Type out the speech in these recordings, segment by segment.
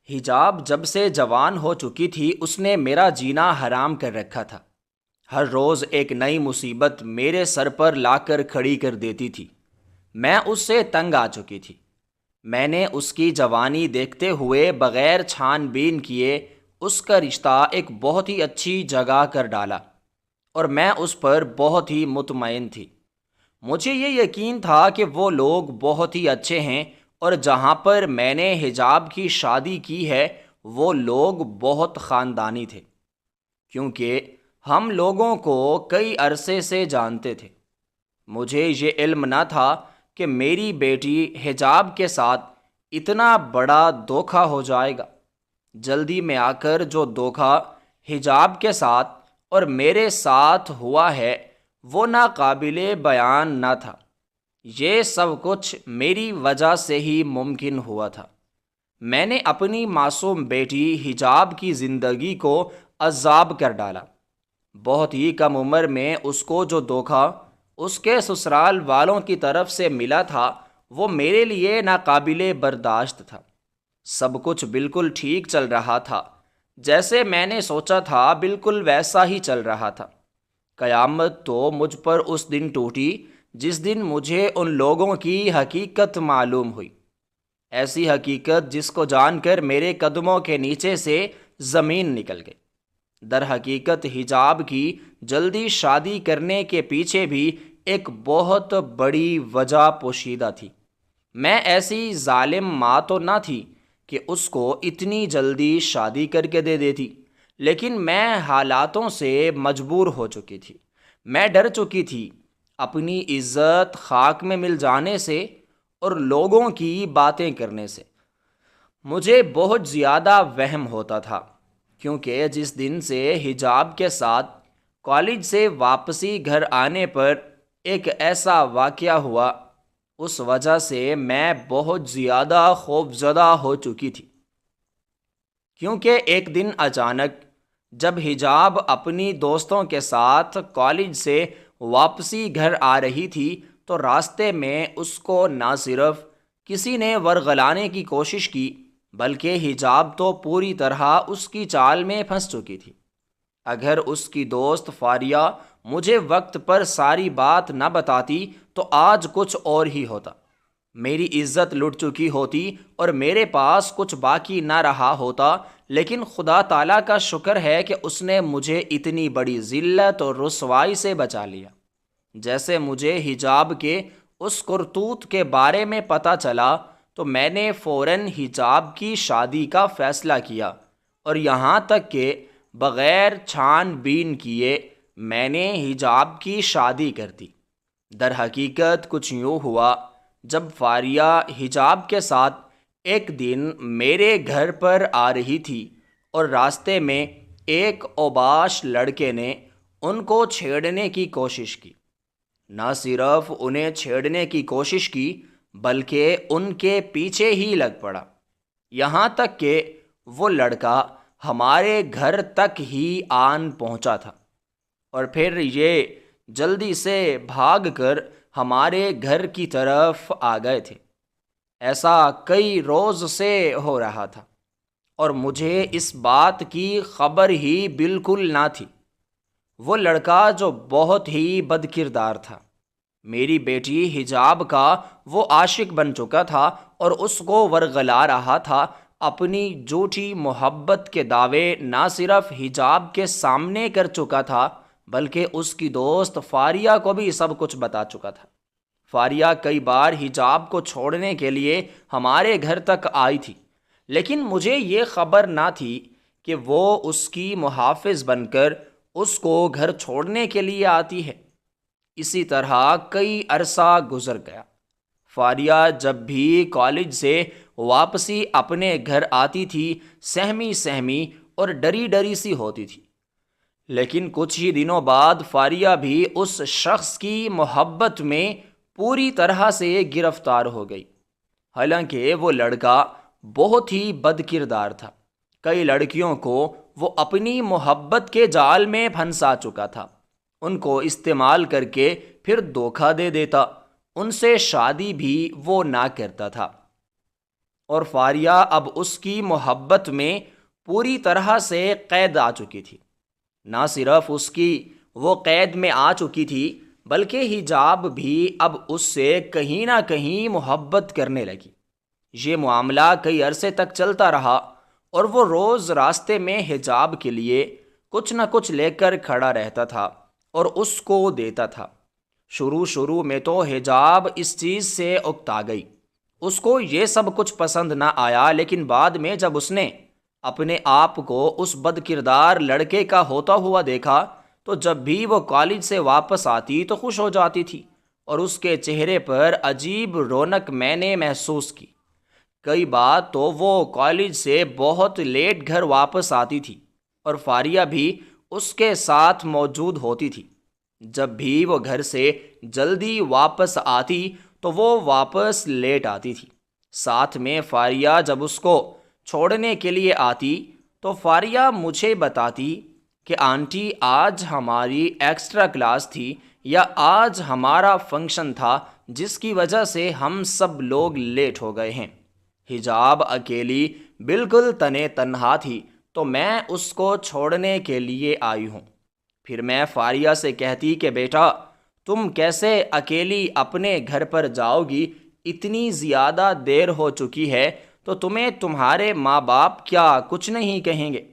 حجاب جب سے جوان ہو چکی تھی اس نے میرا جینا حرام کر رکھا تھا۔ ہر روز ایک نئی مصیبت میرے سر پر لا کر کھڑی کر دیتی تھی۔ میں اس سے تنگ آ چکی تھی۔ میں نے اس کی جوانی دیکھتے ہوئے بغیر چھان بین کیے اس کا رشتہ ایک بہت ہی اچھی جگہ کر ڈالا، اور میں اس پر بہت ہی مطمئن تھی۔ مجھے یہ یقین تھا کہ وہ لوگ بہت ہی اچھے ہیں، اور جہاں پر میں نے حجاب کی شادی کی ہے وہ لوگ بہت خاندانی تھے، کیونکہ ہم لوگوں کو کئی عرصے سے جانتے تھے۔ مجھے یہ علم نہ تھا کہ میری بیٹی حجاب کے ساتھ اتنا بڑا دھوکہ ہو جائے گا۔ جلدی میں آ کر جو دھوکہ حجاب کے ساتھ اور میرے ساتھ ہوا ہے وہ ناقابل بیان نہ تھا۔ یہ سب کچھ میری وجہ سے ہی ممکن ہوا تھا۔ میں نے اپنی معصوم بیٹی حجاب کی زندگی کو عذاب کر ڈالا۔ بہت ہی کم عمر میں اس کو جو دھوکہ اس کے سسرال والوں کی طرف سے ملا تھا وہ میرے لیے ناقابل برداشت تھا۔ سب کچھ بالکل ٹھیک چل رہا تھا، جیسے میں نے سوچا تھا بالکل ویسا ہی چل رہا تھا۔ قیامت تو مجھ پر اس دن ٹوٹی جس دن مجھے ان لوگوں کی حقیقت معلوم ہوئی، ایسی حقیقت جس کو جان کر میرے قدموں کے نیچے سے زمین نکل گئی۔ در حقیقت حجاب کی جلدی شادی کرنے کے پیچھے بھی ایک بہت بڑی وجہ پوشیدہ تھی۔ میں ایسی ظالم ماں تو نہ تھی کہ اس کو اتنی جلدی شادی کر کے دے دیتی، لیکن میں حالاتوں سے مجبور ہو چکی تھی۔ میں ڈر چکی تھی اپنی عزت خاک میں مل جانے سے اور لوگوں کی باتیں کرنے سے۔ مجھے بہت زیادہ وہم ہوتا تھا، کیونکہ جس دن سے حجاب کے ساتھ کالج سے واپسی گھر آنے پر ایک ایسا واقعہ ہوا، اس وجہ سے میں بہت زیادہ خوفزدہ ہو چکی تھی۔ کیونکہ ایک دن اچانک جب حجاب اپنی دوستوں کے ساتھ کالج سے واپسی گھر آ رہی تھی تو راستے میں اس کو نہ صرف کسی نے ورغلانے کی کوشش کی بلکہ حجاب تو پوری طرح اس کی چال میں پھنس چکی تھی۔ اگر اس کی دوست فاریہ مجھے وقت پر ساری بات نہ بتاتی تو آج کچھ اور ہی ہوتا۔ میری عزت لٹ چکی ہوتی اور میرے پاس کچھ باقی نہ رہا ہوتا، لیکن خدا تعالیٰ کا شکر ہے کہ اس نے مجھے اتنی بڑی ذلت اور رسوائی سے بچا لیا۔ جیسے مجھے حجاب کے اس کرتوت کے بارے میں پتہ چلا تو میں نے فوراً حجاب کی شادی کا فیصلہ کیا، اور یہاں تک کہ بغیر چھان بین کیے میں نے حجاب کی شادی کر دی۔ در حقیقت کچھ یوں ہوا، جب فاریہ حجاب کے ساتھ ایک دن میرے گھر پر آ رہی تھی اور راستے میں ایک اوباش لڑکے نے ان کو چھیڑنے کی کوشش کی۔ نہ صرف انہیں چھیڑنے کی کوشش کی بلکہ ان کے پیچھے ہی لگ پڑا، یہاں تک کہ وہ لڑکا ہمارے گھر تک ہی آن پہنچا تھا، اور پھر یہ جلدی سے بھاگ کر ہمارے گھر کی طرف آ گئے تھے۔ ایسا کئی روز سے ہو رہا تھا اور مجھے اس بات کی خبر ہی بالکل نہ تھی۔ وہ لڑکا جو بہت ہی بد کردار تھا، میری بیٹی حجاب کا وہ عاشق بن چکا تھا اور اس کو ورغلا رہا تھا، اپنی جھوٹی محبت کے دعوے نہ صرف حجاب کے سامنے کر چکا تھا بلکہ اس کی دوست فاریہ کو بھی سب کچھ بتا چکا تھا۔ فاریہ کئی بار حجاب کو چھوڑنے کے لیے ہمارے گھر تک آئی تھی، لیکن مجھے یہ خبر نہ تھی کہ وہ اس کی محافظ بن کر اس کو گھر چھوڑنے کے لیے آتی ہے۔ اسی طرح کئی عرصہ گزر گیا۔ فاریہ جب بھی کالج سے واپسی اپنے گھر آتی تھی سہمی سہمی اور ڈری ڈری سی ہوتی تھی، لیکن کچھ ہی دنوں بعد فاریہ بھی اس شخص کی محبت میں پوری طرح سے گرفتار ہو گئی۔ حالانکہ وہ لڑکا بہت ہی بد کردار تھا، کئی لڑکیوں کو وہ اپنی محبت کے جال میں پھنسا چکا تھا، ان کو استعمال کر کے پھر دھوکہ دے دیتا، ان سے شادی بھی وہ نہ کرتا تھا۔ اور فاریہ اب اس کی محبت میں پوری طرح سے قید آ چکی تھی۔ نہ صرف اس کی وہ قید میں آ چکی تھی بلکہ حجاب بھی اب اس سے کہیں نہ کہیں محبت کرنے لگی۔ یہ معاملہ کئی عرصے تک چلتا رہا اور وہ روز راستے میں حجاب کے لیے کچھ نہ کچھ لے کر کھڑا رہتا تھا اور اس کو دیتا تھا۔ شروع میں تو حجاب اس چیز سے اکتا گئی، اس کو یہ سب کچھ پسند نہ آیا، لیکن بعد میں جب اس نے اپنے آپ کو اس بد کردار لڑکے کا ہوتا ہوا دیکھا تو جب بھی وہ کالج سے واپس آتی تو خوش ہو جاتی تھی اور اس کے چہرے پر عجیب رونق میں نے محسوس کی۔ کئی بار تو وہ کالج سے بہت لیٹ گھر واپس آتی تھی اور فاریہ بھی اس کے ساتھ موجود ہوتی تھی۔ جب بھی وہ گھر سے جلدی واپس آتی تو وہ واپس لیٹ آتی تھی۔ ساتھ میں فاریہ جب اس کو چھوڑنے کے لیے آتی تو فاریہ مجھے بتاتی کہ آنٹی آج ہماری ایکسٹرا کلاس تھی یا آج ہمارا فنکشن تھا جس کی وجہ سے ہم سب لوگ لیٹ ہو گئے ہیں۔ حجاب اکیلی بالکل تنے تنہا تھی تو میں اس کو چھوڑنے کے لیے آئی ہوں۔ پھر میں فاریہ سے کہتی کہ بیٹا تم کیسے اکیلی اپنے گھر پر جاؤ گی؟ اتنی زیادہ دیر ہو چکی ہے تو تمہیں تمہارے ماں باپ کیا کچھ نہیں کہیں گے؟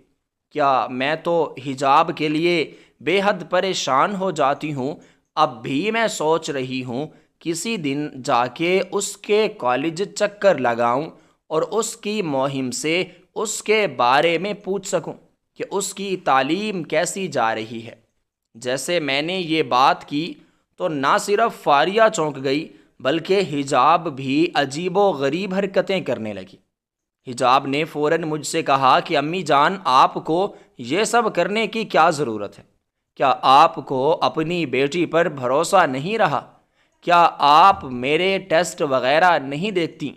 کیا میں تو حجاب کے لیے بے حد پریشان ہو جاتی ہوں۔ اب بھی میں سوچ رہی ہوں کسی دن جا کے اس کے کالج چکر لگاؤں اور اس کی مہم سے اس کے بارے میں پوچھ سکوں کہ اس کی تعلیم کیسی جا رہی ہے۔ جیسے میں نے یہ بات کی تو نہ صرف فاریہ چونک گئی بلکہ حجاب بھی عجیب و غریب حرکتیں کرنے لگی۔ حجاب نے فوراً مجھ سے کہا کہ امی جان آپ کو یہ سب کرنے کی کیا ضرورت ہے؟ کیا آپ کو اپنی بیٹی پر بھروسہ نہیں رہا؟ کیا آپ میرے ٹیسٹ وغیرہ نہیں دیکھتی؟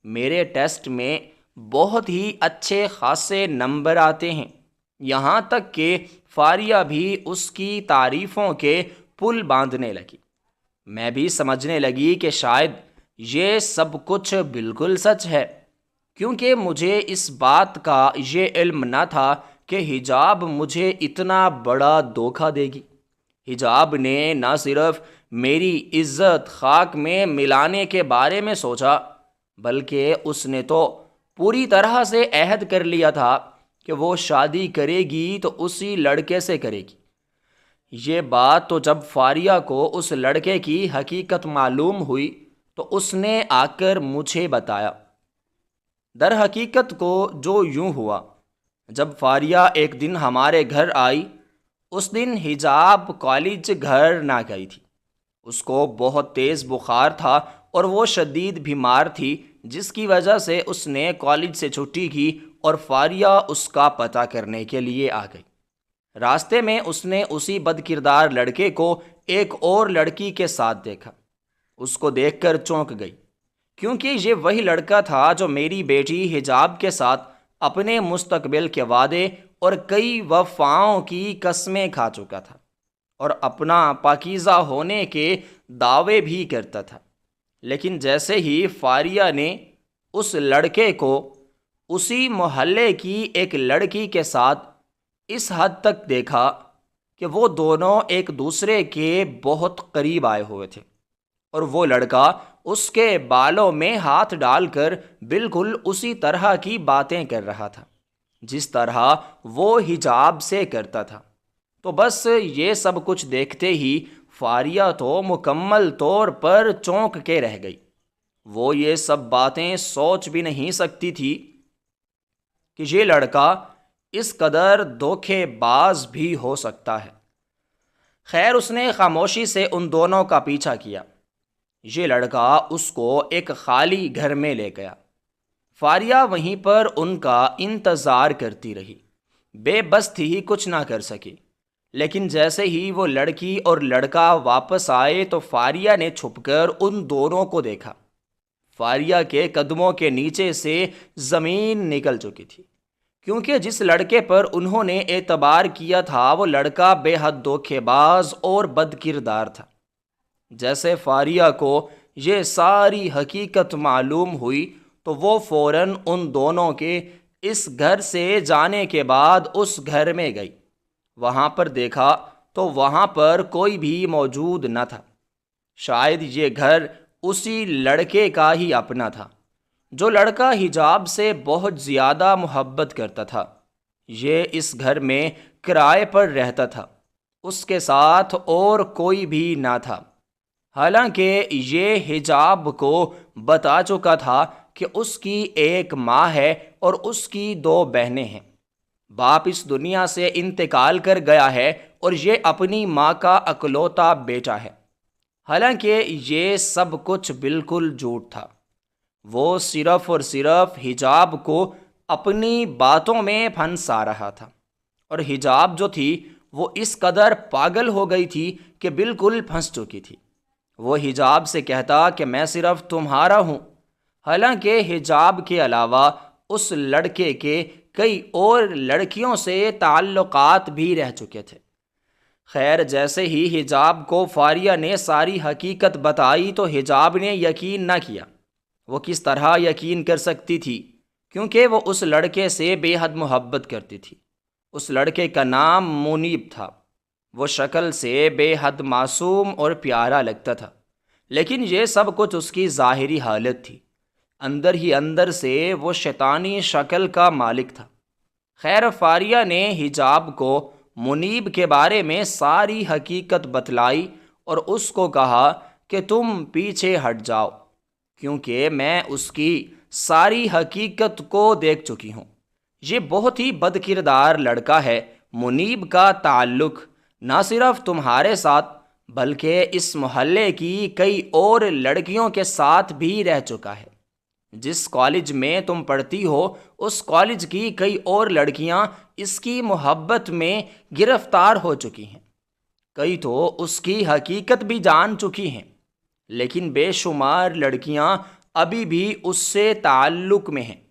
میرے ٹیسٹ میں بہت ہی اچھے خاصے نمبر آتے ہیں۔ یہاں تک کہ فاریہ بھی اس کی تعریفوں کے پل باندھنے لگی۔ میں بھی سمجھنے لگی کہ شاید یہ سب کچھ بالکل سچ ہے، کیونکہ مجھے اس بات کا یہ علم نہ تھا کہ حجاب مجھے اتنا بڑا دھوکہ دے گی۔ حجاب نے نہ صرف میری عزت خاک میں ملانے کے بارے میں سوچا بلکہ اس نے تو پوری طرح سے عہد کر لیا تھا کہ وہ شادی کرے گی تو اسی لڑکے سے کرے گی۔ یہ بات تو جب فاریہ کو اس لڑکے کی حقیقت معلوم ہوئی تو اس نے آ کر مجھے بتایا۔ در حقیقت کو جو یوں ہوا، جب فاریہ ایک دن ہمارے گھر آئی، اس دن حجاب کالج گھر نہ گئی تھی۔ اس کو بہت تیز بخار تھا اور وہ شدید بیمار تھی، جس کی وجہ سے اس نے کالج سے چھٹی کی اور فاریہ اس کا پتہ کرنے کے لیے آ گئی۔ راستے میں اس نے اسی بد کردار لڑکے کو ایک اور لڑکی کے ساتھ دیکھا۔ اس کو دیکھ کر چونک گئی، کیونکہ یہ وہی لڑکا تھا جو میری بیٹی حجاب کے ساتھ اپنے مستقبل کے وعدے اور کئی وفاؤں کی قسمیں کھا چکا تھا اور اپنا پاکیزہ ہونے کے دعوے بھی کرتا تھا۔ لیکن جیسے ہی فاریہ نے اس لڑکے کو اسی محلے کی ایک لڑکی کے ساتھ اس حد تک دیکھا کہ وہ دونوں ایک دوسرے کے بہت قریب آئے ہوئے تھے اور وہ لڑکا اس کے بالوں میں ہاتھ ڈال کر بالکل اسی طرح کی باتیں کر رہا تھا جس طرح وہ حجاب سے کرتا تھا، تو بس یہ سب کچھ دیکھتے ہی فاریہ تو مکمل طور پر چونک کے رہ گئی۔ وہ یہ سب باتیں سوچ بھی نہیں سکتی تھی کہ یہ لڑکا اس قدر دھوکے باز بھی ہو سکتا ہے۔ خیر، اس نے خاموشی سے ان دونوں کا پیچھا کیا۔ یہ لڑکا اس کو ایک خالی گھر میں لے گیا۔ فاریہ وہیں پر ان کا انتظار کرتی رہی، بے بس تھی، ہی کچھ نہ کر سکی۔ لیکن جیسے ہی وہ لڑکی اور لڑکا واپس آئے تو فاریہ نے چھپ کر ان دونوں کو دیکھا۔ فاریہ کے قدموں کے نیچے سے زمین نکل چکی تھی، کیونکہ جس لڑکے پر انہوں نے اعتبار کیا تھا وہ لڑکا بے حد دھوکے باز اور بد کردار تھا۔ جیسے فاریہ کو یہ ساری حقیقت معلوم ہوئی تو وہ فوراً ان دونوں کے اس گھر سے جانے کے بعد اس گھر میں گئی۔ وہاں پر دیکھا تو وہاں پر کوئی بھی موجود نہ تھا۔ شاید یہ گھر اسی لڑکے کا ہی اپنا تھا، جو لڑکا حجاب سے بہت زیادہ محبت کرتا تھا۔ یہ اس گھر میں کرائے پر رہتا تھا، اس کے ساتھ اور کوئی بھی نہ تھا۔ حالانکہ یہ حجاب کو بتا چکا تھا کہ اس کی ایک ماں ہے اور اس کی 2 بہنیں ہیں۔ باپ اس دنیا سے انتقال کر گیا ہے اور یہ اپنی ماں کا اکلوتا بیٹا ہے۔ حالانکہ یہ سب کچھ بالکل جھوٹ تھا۔ وہ صرف اور صرف حجاب کو اپنی باتوں میں پھنسا رہا تھا، اور حجاب جو تھی وہ اس قدر پاگل ہو گئی تھی کہ بالکل پھنس چکی تھی۔ وہ حجاب سے کہتا کہ میں صرف تمہارا ہوں، حالانکہ حجاب کے علاوہ اس لڑکے کے کئی اور لڑکیوں سے تعلقات بھی رہ چکے تھے۔ خیر، جیسے ہی حجاب کو فاریہ نے ساری حقیقت بتائی تو حجاب نے یقین نہ کیا۔ وہ کس طرح یقین کر سکتی تھی؟ کیونکہ وہ اس لڑکے سے بے حد محبت کرتی تھی۔ اس لڑکے کا نام منیب تھا۔ وہ شکل سے بے حد معصوم اور پیارا لگتا تھا، لیکن یہ سب کچھ اس کی ظاہری حالت تھی۔ اندر ہی اندر سے وہ شیطانی شکل کا مالک تھا۔ خیر، فاریہ نے حجاب کو منیب کے بارے میں ساری حقیقت بتلائی اور اس کو کہا کہ تم پیچھے ہٹ جاؤ، کیونکہ میں اس کی ساری حقیقت کو دیکھ چکی ہوں۔ یہ بہت ہی بد کردار لڑکا ہے۔ منیب کا تعلق نہ صرف تمہارے ساتھ بلکہ اس محلے کی کئی اور لڑکیوں کے ساتھ بھی رہ چکا ہے۔ جس کالج میں تم پڑھتی ہو اس کالج کی کئی اور لڑکیاں اس کی محبت میں گرفتار ہو چکی ہیں۔ کئی تو اس کی حقیقت بھی جان چکی ہیں، لیکن بے شمار لڑکیاں ابھی بھی اس سے تعلق میں ہیں۔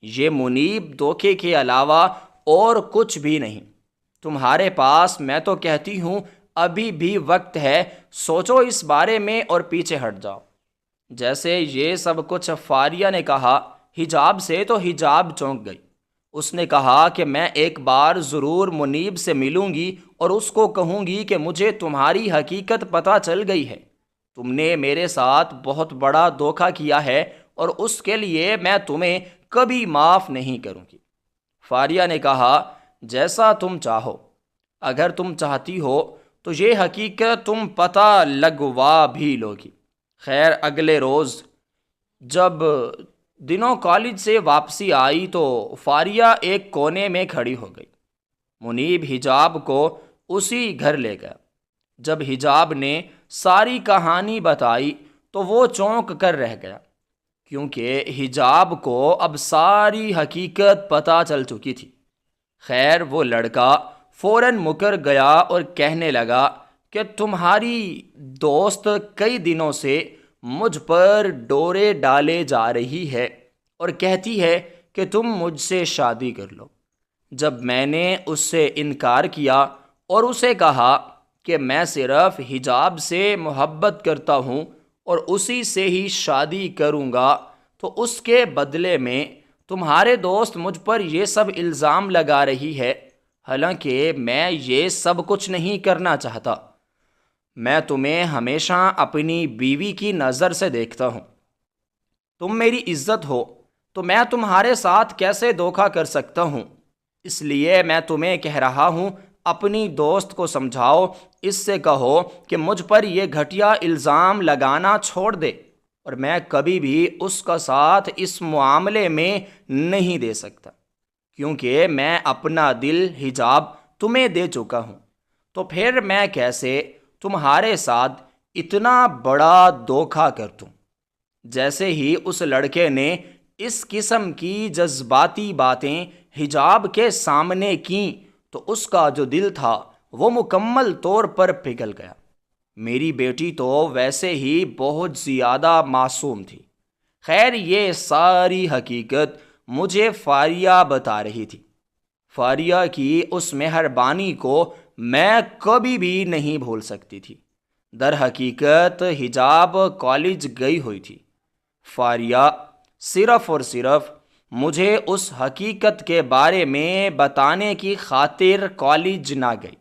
یہ منیب دھوکے کے علاوہ اور کچھ بھی نہیں۔ تمہارے پاس، میں تو کہتی ہوں، ابھی بھی وقت ہے، سوچو اس بارے میں اور پیچھے ہٹ جاؤ۔ جیسے یہ سب کچھ فاریہ نے کہا حجاب سے تو حجاب چونک گئی۔ اس نے کہا کہ میں ایک بار ضرور منیب سے ملوں گی اور اس کو کہوں گی کہ مجھے تمہاری حقیقت پتہ چل گئی ہے، تم نے میرے ساتھ بہت بڑا دھوکہ کیا ہے اور اس کے لیے میں تمہیں کبھی معاف نہیں کروں گی۔ فاریہ نے کہا جیسا تم چاہو، اگر تم چاہتی ہو تو یہ حقیقت تم پتہ لگوا بھی لوگی۔ خیر، اگلے روز جب دنوں کالج سے واپسی آئی تو فاریہ ایک کونے میں کھڑی ہو گئی۔ منیب حجاب کو اسی گھر لے گیا۔ جب حجاب نے ساری کہانی بتائی تو وہ چونک کر رہ گیا، کیونکہ حجاب کو اب ساری حقیقت پتہ چل چکی تھی۔ خیر، وہ لڑکا فوراً مکر گیا اور کہنے لگا کہ تمہاری دوست کئی دنوں سے مجھ پر ڈورے ڈالے جا رہی ہے اور کہتی ہے کہ تم مجھ سے شادی کر لو۔ جب میں نے اس سے انکار کیا اور اسے کہا کہ میں صرف حجاب سے محبت کرتا ہوں اور اسی سے ہی شادی کروں گا، تو اس کے بدلے میں تمہارے دوست مجھ پر یہ سب الزام لگا رہی ہے، حالانکہ میں یہ سب کچھ نہیں کرنا چاہتا۔ میں تمہیں ہمیشہ اپنی بیوی کی نظر سے دیکھتا ہوں۔ تم میری عزت ہو تو میں تمہارے ساتھ کیسے دھوکہ کر سکتا ہوں؟ اس لیے میں تمہیں کہہ رہا ہوں، اپنی دوست کو سمجھاؤ، اس سے کہو کہ مجھ پر یہ گھٹیا الزام لگانا چھوڑ دے، اور میں کبھی بھی اس کا ساتھ اس معاملے میں نہیں دے سکتا، کیونکہ میں اپنا دل حجاب تمہیں دے چکا ہوں۔ تو پھر میں کیسے تمہارے ساتھ اتنا بڑا دھوکہ کر دوں؟ جیسے ہی اس لڑکے نے اس قسم کی جذباتی باتیں حجاب کے سامنے کیں تو اس کا جو دل تھا وہ مکمل طور پر پگھل گیا۔ میری بیٹی تو ویسے ہی بہت زیادہ معصوم تھی۔ خیر، یہ ساری حقیقت مجھے فاریہ بتا رہی تھی۔ فاریہ کی اس مہربانی کو میں کبھی بھی نہیں بھول سکتی تھی۔ در حقیقت حجاب کالج گئی ہوئی تھی۔ فاریہ صرف اور صرف مجھے اس حقیقت کے بارے میں بتانے کی خاطر کالج نہ گئی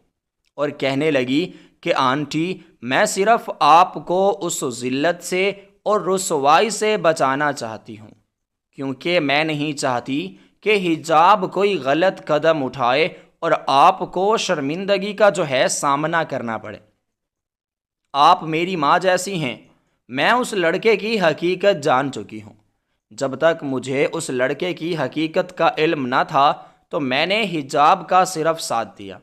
اور کہنے لگی کہ آنٹی، میں صرف آپ کو اس ذلت سے اور رسوائی سے بچانا چاہتی ہوں، کیونکہ میں نہیں چاہتی کہ حجاب کوئی غلط قدم اٹھائے اور آپ کو شرمندگی کا سامنا کرنا پڑے۔ آپ میری ماں جیسی ہیں۔ میں اس لڑکے کی حقیقت جان چکی ہوں۔ جب تک مجھے اس لڑکے کی حقیقت کا علم نہ تھا تو میں نے حجاب کا صرف ساتھ دیا،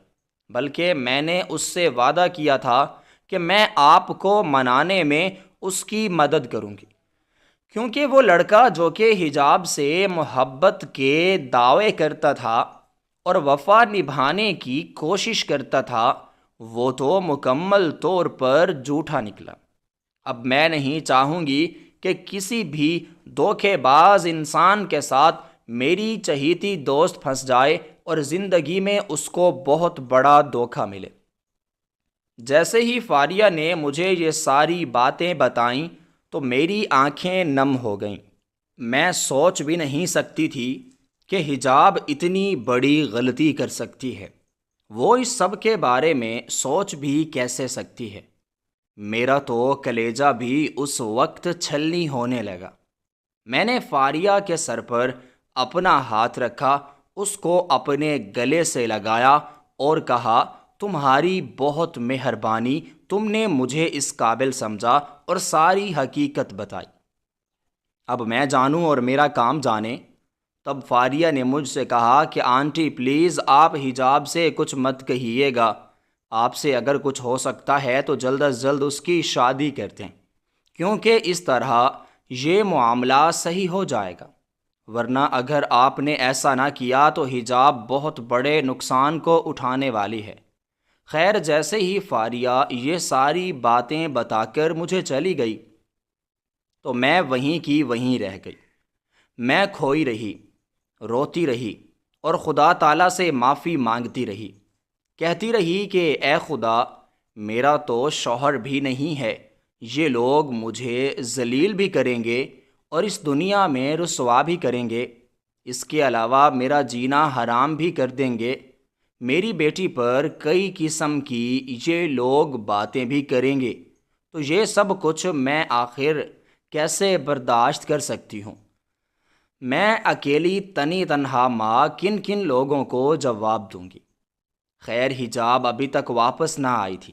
بلکہ میں نے اس سے وعدہ کیا تھا کہ میں آپ کو منانے میں اس کی مدد کروں گی، کیونکہ وہ لڑکا جو کہ حجاب سے محبت کے دعوے کرتا تھا اور وفا نبھانے کی کوشش کرتا تھا، وہ تو مکمل طور پر جھوٹا نکلا۔ اب میں نہیں چاہوں گی کہ کسی بھی دھوکے باز انسان کے ساتھ میری چہیتی دوست پھنس جائے اور زندگی میں اس کو بہت بڑا دھوکا ملے۔ جیسے ہی فاریہ نے مجھے یہ ساری باتیں بتائیں تو میری آنکھیں نم ہو گئیں۔ میں سوچ بھی نہیں سکتی تھی کہ حجاب اتنی بڑی غلطی کر سکتی ہے۔ وہ اس سب کے بارے میں سوچ بھی کیسے سکتی ہے؟ میرا تو کلیجہ بھی اس وقت چھلنی ہونے لگا۔ میں نے فاریہ کے سر پر اپنا ہاتھ رکھا، اس کو اپنے گلے سے لگایا اور کہا، تمہاری بہت مہربانی، تم نے مجھے اس قابل سمجھا اور ساری حقیقت بتائی۔ اب میں جانوں اور میرا کام جانے۔ تب فاریہ نے مجھ سے کہا کہ آنٹی پلیز آپ حجاب سے کچھ مت کہیے گا، آپ سے اگر کچھ ہو سکتا ہے تو جلد از جلد اس کی شادی کر دیں، کیونکہ اس طرح یہ معاملہ صحیح ہو جائے گا، ورنہ اگر آپ نے ایسا نہ کیا تو حجاب بہت بڑے نقصان کو اٹھانے والی ہے۔ خیر، جیسے ہی فاریہ یہ ساری باتیں بتا کر مجھے چلی گئی تو میں وہیں کی وہیں رہ گئی۔ میں کھوئی رہی، روتی رہی اور خدا تعالیٰ سے معافی مانگتی رہی، کہتی رہی کہ اے خدا، میرا تو شوہر بھی نہیں ہے، یہ لوگ مجھے ذلیل بھی کریں گے اور اس دنیا میں رسوا بھی کریں گے، اس کے علاوہ میرا جینا حرام بھی کر دیں گے، میری بیٹی پر کئی قسم کی یہ لوگ باتیں بھی کریں گے، تو یہ سب کچھ میں آخر کیسے برداشت کر سکتی ہوں؟ میں اکیلی تنی تنہا ماں کن کن لوگوں کو جواب دوں گی؟ خیر، حجاب ابھی تک واپس نہ آئی تھی۔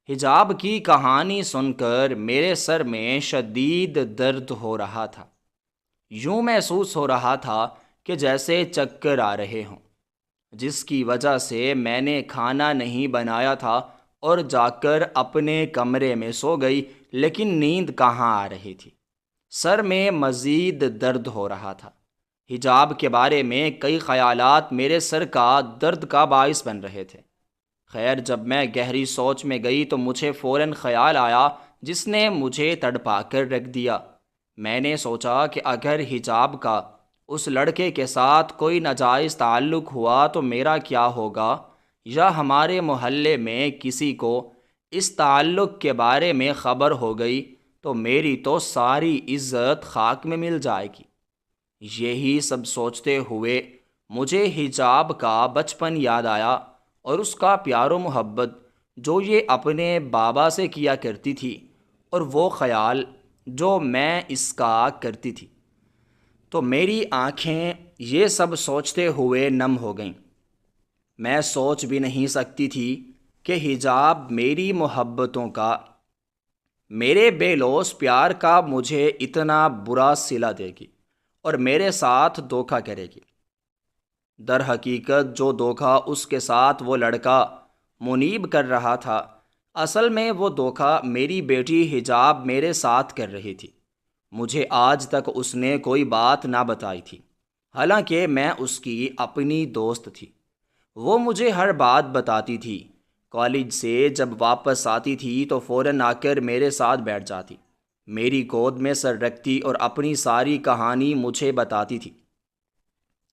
حجاب کی کہانی سن کر میرے سر میں شدید درد ہو رہا تھا۔ یوں محسوس ہو رہا تھا کہ جیسے چکر آ رہے ہوں، جس کی وجہ سے میں نے کھانا نہیں بنایا تھا اور جا کر اپنے کمرے میں سو گئی، لیکن نیند کہاں آ رہی تھی۔ سر میں مزید درد ہو رہا تھا۔ حجاب کے بارے میں کئی خیالات میرے سر کا درد کا باعث بن رہے تھے۔ خیر، جب میں گہری سوچ میں گئی تو مجھے فوراً خیال آیا جس نے مجھے تڑپا کر رکھ دیا۔ میں نے سوچا کہ اگر حجاب کا اس لڑکے کے ساتھ کوئی ناجائز تعلق ہوا تو میرا کیا ہوگا، یا ہمارے محلے میں کسی کو اس تعلق کے بارے میں خبر ہو گئی تو میری تو ساری عزت خاک میں مل جائے گی۔ یہی سب سوچتے ہوئے مجھے حجاب کا بچپن یاد آیا اور اس کا پیار و محبت جو یہ اپنے بابا سے کیا کرتی تھی، اور وہ خیال جو میں اس کا کرتی تھی، تو میری آنکھیں یہ سب سوچتے ہوئے نم ہو گئیں۔ میں سوچ بھی نہیں سکتی تھی کہ حجاب میری محبتوں کا، میرے بے لوث پیار کا مجھے اتنا برا صلہ دے گی اور میرے ساتھ دھوکہ کرے گی۔ در حقیقت جو دھوکہ اس کے ساتھ وہ لڑکا منیب کر رہا تھا، اصل میں وہ دھوکہ میری بیٹی حجاب میرے ساتھ کر رہی تھی۔ مجھے آج تک اس نے کوئی بات نہ بتائی تھی، حالانکہ میں اس کی اپنی دوست تھی۔ وہ مجھے ہر بات بتاتی تھی۔ کالج سے جب واپس آتی تھی تو فوراً آ کر میرے ساتھ بیٹھ جاتی، میری گود میں سر رکھتی اور اپنی ساری کہانی مجھے بتاتی تھی،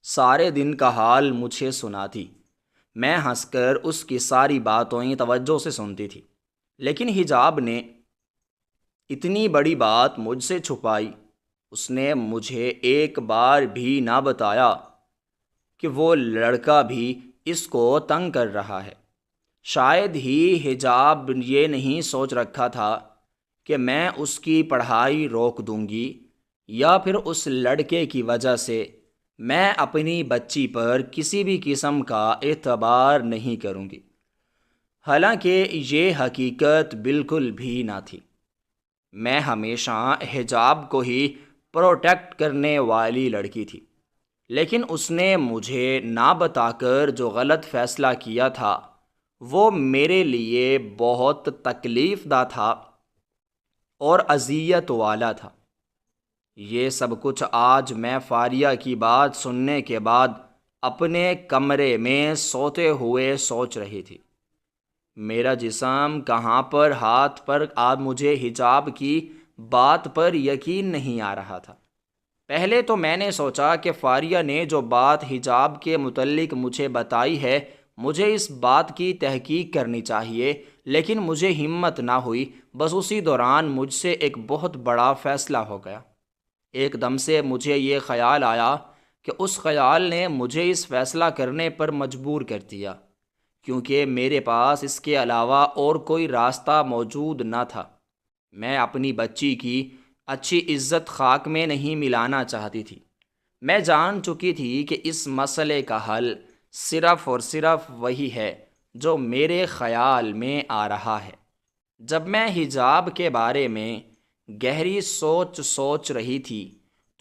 سارے دن کا حال مجھے سناتی۔ میں ہنس کر اس کی ساری باتوں توجہ سے سنتی تھی، لیکن حجاب نے اتنی بڑی بات مجھ سے چھپائی اس نے مجھے ایک بار بھی نہ بتایا کہ وہ لڑکا بھی اس کو تنگ کر رہا ہے۔ شاید ہی حجاب یہ نہیں سوچ رکھا تھا کہ میں اس کی پڑھائی روک دوں گی، یا پھر اس لڑکے کی وجہ سے میں اپنی بچی پر کسی بھی قسم کا اعتبار نہیں کروں گی۔ حالانکہ یہ حقیقت بالکل بھی نہ تھی۔ میں ہمیشہ حجاب کو ہی پروٹیکٹ کرنے والی لڑکی تھی، لیکن اس نے مجھے نہ بتا کر جو غلط فیصلہ کیا تھا وہ میرے لیے بہت تکلیف دہ تھا اور اذیت والا تھا۔ یہ سب کچھ آج میں فاریہ کی بات سننے کے بعد اپنے کمرے میں سوتے ہوئے سوچ رہی تھی۔ میرا جسم کہاں پر ہاتھ پر مجھے حجاب کی بات پر یقین نہیں آ رہا تھا۔ پہلے تو میں نے سوچا کہ فاریہ نے جو بات حجاب کے متعلق مجھے بتائی ہے، مجھے اس بات کی تحقیق کرنی چاہیے، لیکن مجھے ہمت نہ ہوئی۔ بس اسی دوران مجھ سے ایک بہت بڑا فیصلہ ہو گیا۔ ایک دم سے مجھے یہ خیال آیا کہ اس خیال نے مجھے اس فیصلہ کرنے پر مجبور کر دیا، کیونکہ میرے پاس اس کے علاوہ اور کوئی راستہ موجود نہ تھا۔ میں اپنی بچی کی اچھی عزت خاک میں نہیں ملانا چاہتی تھی۔ میں جان چکی تھی کہ اس مسئلے کا حل صرف اور صرف وہی ہے جو میرے خیال میں آ رہا ہے۔ جب میں حجاب کے بارے میں گہری سوچ رہی تھی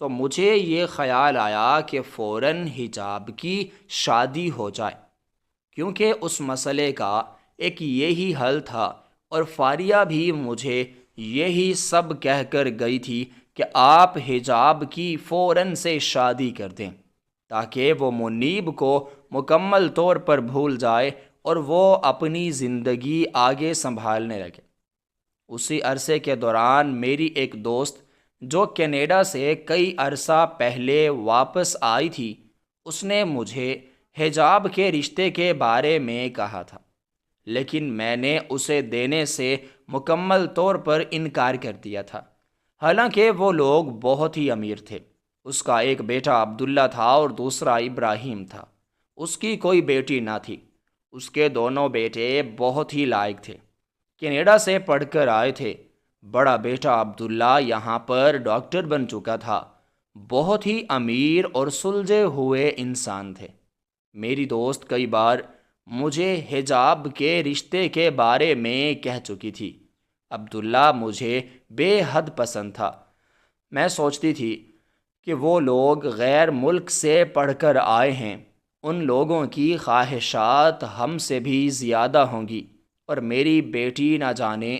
تو مجھے یہ خیال آیا کہ فوراً حجاب کی شادی ہو جائے، کیونکہ اس مسئلے کا ایک یہی حل تھا، اور فاریہ بھی مجھے یہی سب کہہ کر گئی تھی کہ آپ حجاب کی فوراً سے شادی کر دیں تاکہ وہ منیب کو مکمل طور پر بھول جائے اور وہ اپنی زندگی آگے سنبھالنے لگے۔ اسی عرصے کے دوران میری ایک دوست جو کینیڈا سے کئی عرصہ پہلے واپس آئی تھی، اس نے مجھے حجاب کے رشتے کے بارے میں کہا تھا، لیکن میں نے اسے دینے سے مکمل طور پر انکار کر دیا تھا۔ حالانکہ وہ لوگ بہت ہی امیر تھے۔ اس کا ایک بیٹا عبداللہ تھا اور دوسرا ابراہیم تھا۔ اس کی کوئی بیٹی نہ تھی۔ اس کے دونوں بیٹے بہت ہی لائق تھے، کینیڈا سے پڑھ کر آئے تھے۔ بڑا بیٹا عبداللہ یہاں پر ڈاکٹر بن چکا تھا۔ بہت ہی امیر اور سلجھے ہوئے انسان تھے۔ میری دوست کئی بار مجھے حجاب کے رشتے کے بارے میں کہہ چکی تھی۔ عبداللہ مجھے بے حد پسند تھا۔ میں سوچتی تھی کہ وہ لوگ غیر ملک سے پڑھ کر آئے ہیں، ان لوگوں کی خواہشات ہم سے بھی زیادہ ہوں گی، اور میری بیٹی نہ جانے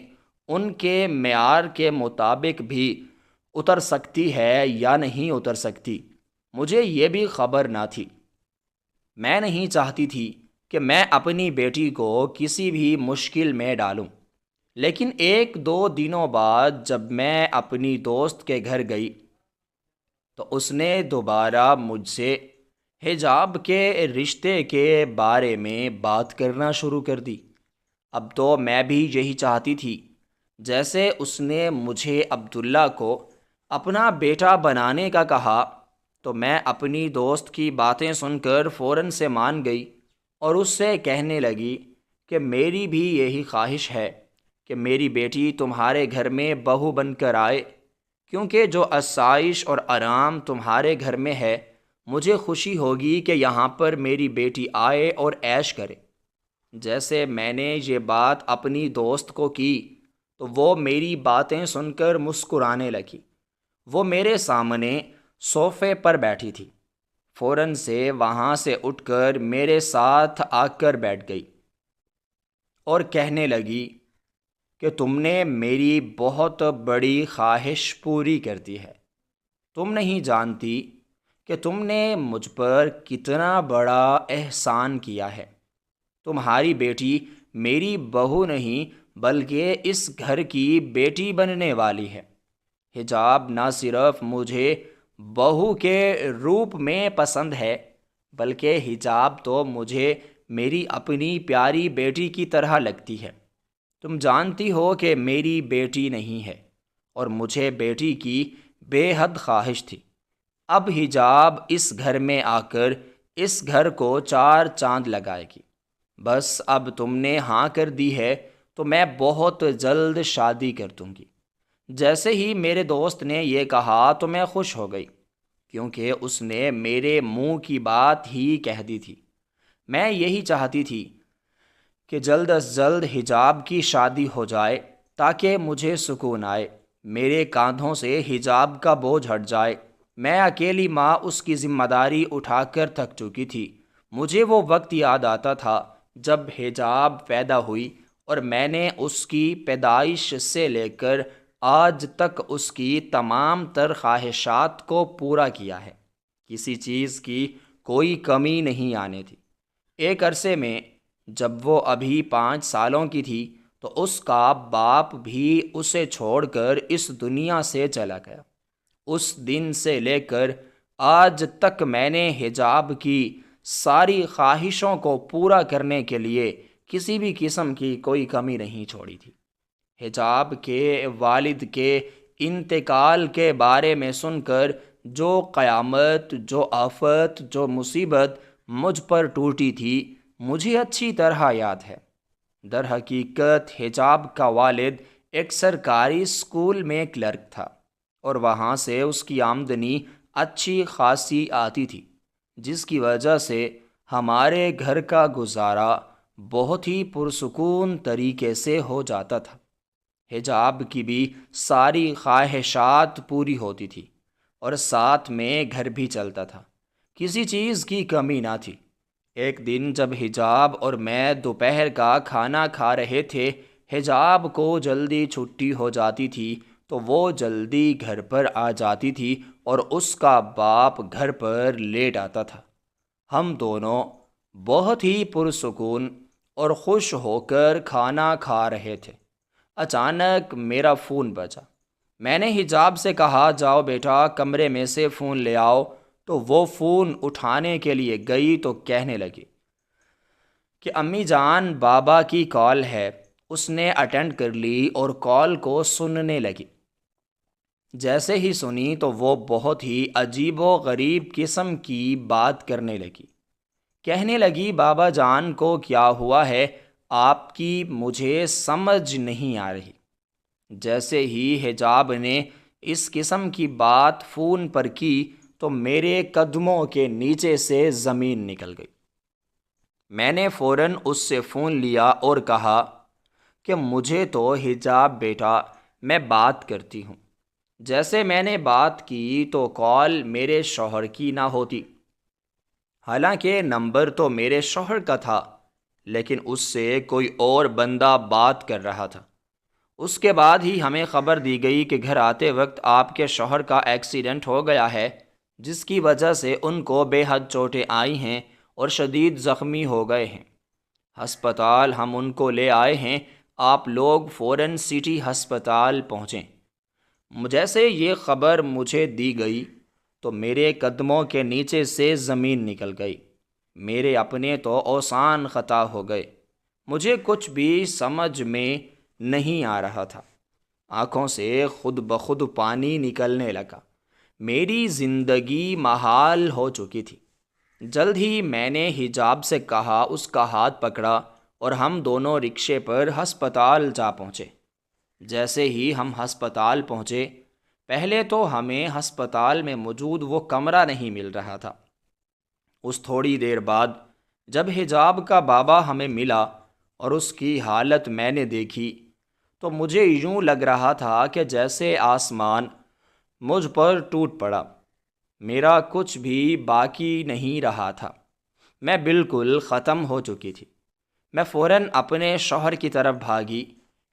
ان کے معیار کے مطابق بھی اتر سکتی ہے یا نہیں اتر سکتی۔ مجھے یہ بھی خبر نہ تھی۔ میں نہیں چاہتی تھی کہ میں اپنی بیٹی کو کسی بھی مشکل میں ڈالوں، لیکن ایک دو دنوں بعد جب میں اپنی دوست کے گھر گئی تو اس نے دوبارہ مجھ سے حجاب کے رشتے کے بارے میں بات کرنا شروع کر دی۔ اب تو میں بھی یہی چاہتی تھی۔ جیسے اس نے مجھے عبداللہ کو اپنا بیٹا بنانے کا کہا تو میں اپنی دوست کی باتیں سن کر فوراً سے مان گئی اور اس سے کہنے لگی کہ میری بھی یہی خواہش ہے کہ میری بیٹی تمہارے گھر میں بہو بن کر آئے، کیونکہ جو آسائش اور آرام تمہارے گھر میں ہے، مجھے خوشی ہوگی کہ یہاں پر میری بیٹی آئے اور عیش کرے۔ جیسے میں نے یہ بات اپنی دوست کو کی تو وہ میری باتیں سن کر مسکرانے لگی۔ وہ میرے سامنے صوفے پر بیٹھی تھی۔ فوراً سے وہاں سے اٹھ کر میرے ساتھ آ کر بیٹھ گئی اور کہنے لگی کہ تم نے میری بہت بڑی خواہش پوری کر دی ہے۔ تم نہیں جانتی کہ تم نے مجھ پر کتنا بڑا احسان کیا ہے۔ تمہاری بیٹی میری بہو نہیں بلکہ اس گھر کی بیٹی بننے والی ہے۔ حجاب نہ صرف مجھے بہو کے روپ میں پسند ہے، بلکہ حجاب تو مجھے میری اپنی پیاری بیٹی کی طرح لگتی ہے۔ تم جانتی ہو کہ میری بیٹی نہیں ہے اور مجھے بیٹی کی بے حد خواہش تھی۔ اب حجاب اس گھر میں آ کر اس گھر کو چار چاند لگائے گی۔ بس اب تم نے ہاں کر دی ہے تو میں بہت جلد شادی کر دوں گی۔ جیسے ہی میرے دوست نے یہ کہا تو میں خوش ہو گئی، کیونکہ اس نے میرے منہ کی بات ہی کہہ دی تھی۔ میں یہی چاہتی تھی کہ جلد از جلد حجاب کی شادی ہو جائے تاکہ مجھے سکون آئے، میرے کاندھوں سے حجاب کا بوجھ ہٹ جائے۔ میں اکیلی ماں اس کی ذمہ داری اٹھا کر تھک چکی تھی۔ مجھے وہ وقت یاد آتا تھا جب حجاب پیدا ہوئی اور میں نے اس کی پیدائش سے لے کر آج تک اس کی تمام تر خواہشات کو پورا کیا ہے۔ کسی چیز کی کوئی کمی نہیں آنے دی۔ ایک عرصے میں جب وہ ابھی 5 سالوں کی تھی تو اس کا باپ بھی اسے چھوڑ کر اس دنیا سے چلا گیا۔ اس دن سے لے کر آج تک میں نے حجاب کی ساری خواہشوں کو پورا کرنے کے لیے کسی بھی قسم کی کوئی کمی نہیں چھوڑی تھی۔ حجاب کے والد کے انتقال کے بارے میں سن کر جو قیامت، جو آفت، جو مصیبت مجھ پر ٹوٹی تھی، مجھے اچھی طرح یاد ہے۔ در حقیقت حجاب کا والد ایک سرکاری اسکول میں کلرک تھا اور وہاں سے اس کی آمدنی اچھی خاصی آتی تھی، جس کی وجہ سے ہمارے گھر کا گزارا بہت ہی پرسکون طریقے سے ہو جاتا تھا۔ حجاب کی بھی ساری خواہشات پوری ہوتی تھی اور ساتھ میں گھر بھی چلتا تھا، کسی چیز کی کمی نہ تھی۔ ایک دن جب حجاب اور میں دوپہر کا کھانا کھا رہے تھے، حجاب کو جلدی چھٹی ہو جاتی تھی تو وہ جلدی گھر پر آ جاتی تھی اور اس کا باپ گھر پر لیٹ آتا تھا۔ ہم دونوں بہت ہی پرسکون اور خوش ہو کر کھانا کھا رہے تھے۔ اچانک میرا فون بجا۔ میں نے حجاب سے کہا، جاؤ بیٹا کمرے میں سے فون لے آؤ، تو وہ فون اٹھانے کے لیے گئی تو کہنے لگی کہ امی جان، بابا کی کال ہے۔ اس نے اٹینڈ کر لی اور کال کو سننے لگی۔ جیسے ہی سنی تو وہ بہت ہی عجیب و غریب قسم کی بات کرنے لگی۔ کہنے لگی، بابا جان کو کیا ہوا ہے آپ کی مجھے سمجھ نہیں آ رہی۔ جیسے ہی حجاب نے اس قسم کی بات فون پر کی تو میرے قدموں کے نیچے سے زمین نکل گئی۔ میں نے فوراً اس سے فون لیا اور کہا کہ مجھے تو حجاب بیٹا، میں بات کرتی ہوں۔ جیسے میں نے بات کی تو کال میرے شوہر کی نہ ہوتی، حالانکہ نمبر تو میرے شوہر کا تھا، لیکن اس سے کوئی اور بندہ بات کر رہا تھا۔ اس کے بعد ہی ہمیں خبر دی گئی کہ گھر آتے وقت آپ کے شوہر کا ایکسیڈنٹ ہو گیا ہے، جس کی وجہ سے ان کو بے حد چوٹیں آئی ہیں اور شدید زخمی ہو گئے ہیں۔ ہسپتال ہم ان کو لے آئے ہیں، آپ لوگ فوراً سٹی ہسپتال پہنچیں۔ جیسے یہ خبر مجھے دی گئی تو میرے قدموں کے نیچے سے زمین نکل گئی۔ میرے اپنے تو اوسان خطا ہو گئے۔ مجھے کچھ بھی سمجھ میں نہیں آ رہا تھا۔ آنکھوں سے خود بخود پانی نکلنے لگا۔ میری زندگی محال ہو چکی تھی۔ جلد ہی میں نے حجاب سے کہا، اس کا ہاتھ پکڑا اور ہم دونوں رکشے پر ہسپتال جا پہنچے۔ جیسے ہی ہم ہسپتال پہنچے، پہلے تو ہمیں ہسپتال میں موجود وہ کمرہ نہیں مل رہا تھا۔ اس تھوڑی دیر بعد جب حجاب کا بابا ہمیں ملا اور اس کی حالت میں نے دیکھی تو مجھے یوں لگ رہا تھا کہ جیسے آسمان مجھ پر ٹوٹ پڑا۔ میرا کچھ بھی باقی نہیں رہا تھا، میں بالکل ختم ہو چکی تھی۔ میں فوراً اپنے شوہر کی طرف بھاگی،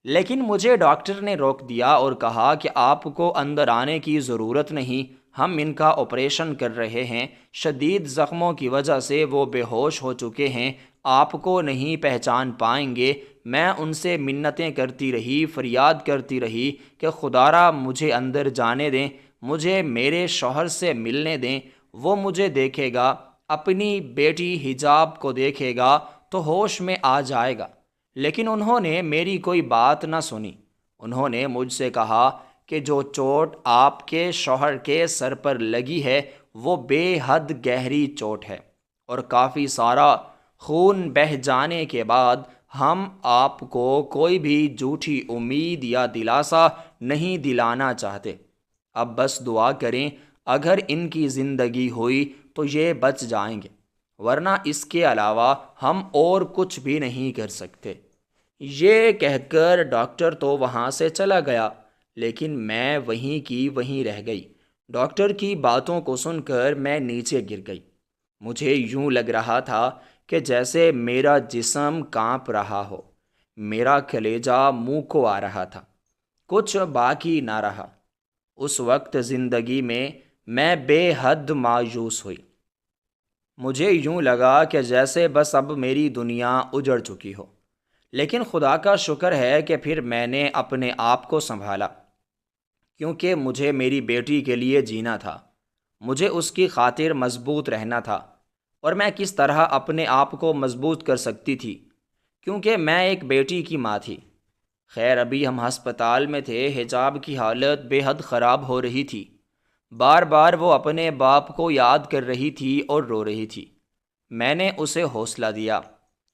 لیکن مجھے ڈاکٹر نے روک دیا اور کہا کہ آپ کو اندر آنے کی ضرورت نہیں، ہم ان کا آپریشن کر رہے ہیں، شدید زخموں کی وجہ سے وہ بے ہوش ہو چکے ہیں، آپ کو نہیں پہچان پائیں گے۔ میں ان سے منتیں کرتی رہی، فریاد کرتی رہی کہ خدارا مجھے اندر جانے دیں، مجھے میرے شوہر سے ملنے دیں، وہ مجھے دیکھے گا، اپنی بیٹی حجاب کو دیکھے گا تو ہوش میں آ جائے گا۔ لیکن انہوں نے میری کوئی بات نہ سنی۔ انہوں نے مجھ سے کہا کہ جو چوٹ آپ کے شوہر کے سر پر لگی ہے وہ بے حد گہری چوٹ ہے، اور کافی سارا خون بہہ جانے کے بعد ہم آپ کو کوئی بھی جھوٹی امید یا دلاسا نہیں دلانا چاہتے۔ اب بس دعا کریں اگر ان کی زندگی ہوئی تو یہ بچ جائیں گے، ورنہ اس کے علاوہ ہم اور کچھ بھی نہیں کر سکتے۔ یہ کہہ کر ڈاکٹر تو وہاں سے چلا گیا، لیکن میں وہیں کی وہیں رہ گئی۔ ڈاکٹر کی باتوں کو سن کر میں نیچے گر گئی۔ مجھے یوں لگ رہا تھا کہ جیسے میرا جسم کانپ رہا ہو، میرا کلیجہ منہ کو آ رہا تھا، کچھ باقی نہ رہا۔ اس وقت زندگی میں بے حد مایوس ہوئی۔ مجھے یوں لگا کہ جیسے بس اب میری دنیا اجڑ چکی ہو، لیکن خدا کا شکر ہے کہ پھر میں نے اپنے آپ کو سنبھالا، کیونکہ مجھے میری بیٹی کے لیے جینا تھا، مجھے اس کی خاطر مضبوط رہنا تھا۔ اور میں کس طرح اپنے آپ کو مضبوط کر سکتی تھی، کیونکہ میں ایک بیٹی کی ماں تھی۔ خیر ابھی ہم ہسپتال میں تھے، حجاب کی حالت بے حد خراب ہو رہی تھی، بار بار وہ اپنے باپ کو یاد کر رہی تھی اور رو رہی تھی۔ میں نے اسے حوصلہ دیا،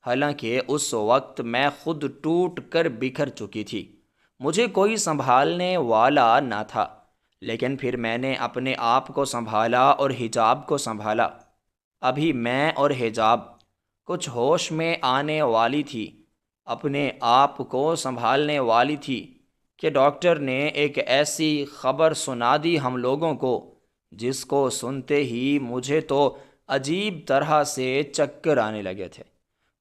حالانکہ اس وقت میں خود ٹوٹ کر بکھر چکی تھی، مجھے کوئی سنبھالنے والا نہ تھا، لیکن پھر میں نے اپنے آپ کو سنبھالا اور حجاب کو سنبھالا۔ ابھی میں اور حجاب کچھ ہوش میں آنے والی تھی، اپنے آپ کو سنبھالنے والی تھی کہ ڈاکٹر نے ایک ایسی خبر سنا دی ہم لوگوں کو، جس کو سنتے ہی مجھے تو عجیب طرح سے چکر آنے لگے تھے۔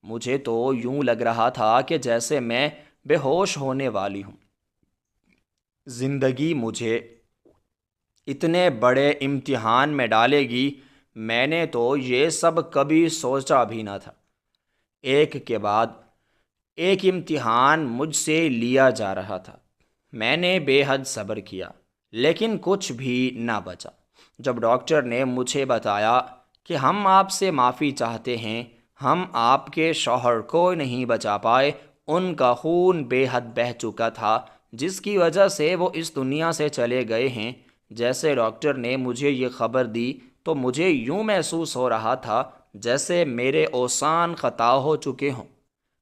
مجھے تو یوں لگ رہا تھا کہ جیسے میں بے ہوش ہونے والی ہوں۔ زندگی مجھے اتنے بڑے امتحان میں ڈالے گی، میں نے تو یہ سب کبھی سوچا بھی نہ تھا۔ ایک کے بعد ایک امتحان مجھ سے لیا جا رہا تھا۔ میں نے بے حد صبر کیا، لیکن کچھ بھی نہ بچا۔ جب ڈاکٹر نے مجھے بتایا کہ ہم آپ سے معافی چاہتے ہیں، ہم آپ کے شوہر کو نہیں بچا پائے، ان کا خون بے حد بہہ چکا تھا، جس کی وجہ سے وہ اس دنیا سے چلے گئے ہیں، جیسے ڈاکٹر نے مجھے یہ خبر دی تو مجھے یوں محسوس ہو رہا تھا جیسے میرے اوسان خطا ہو چکے ہوں۔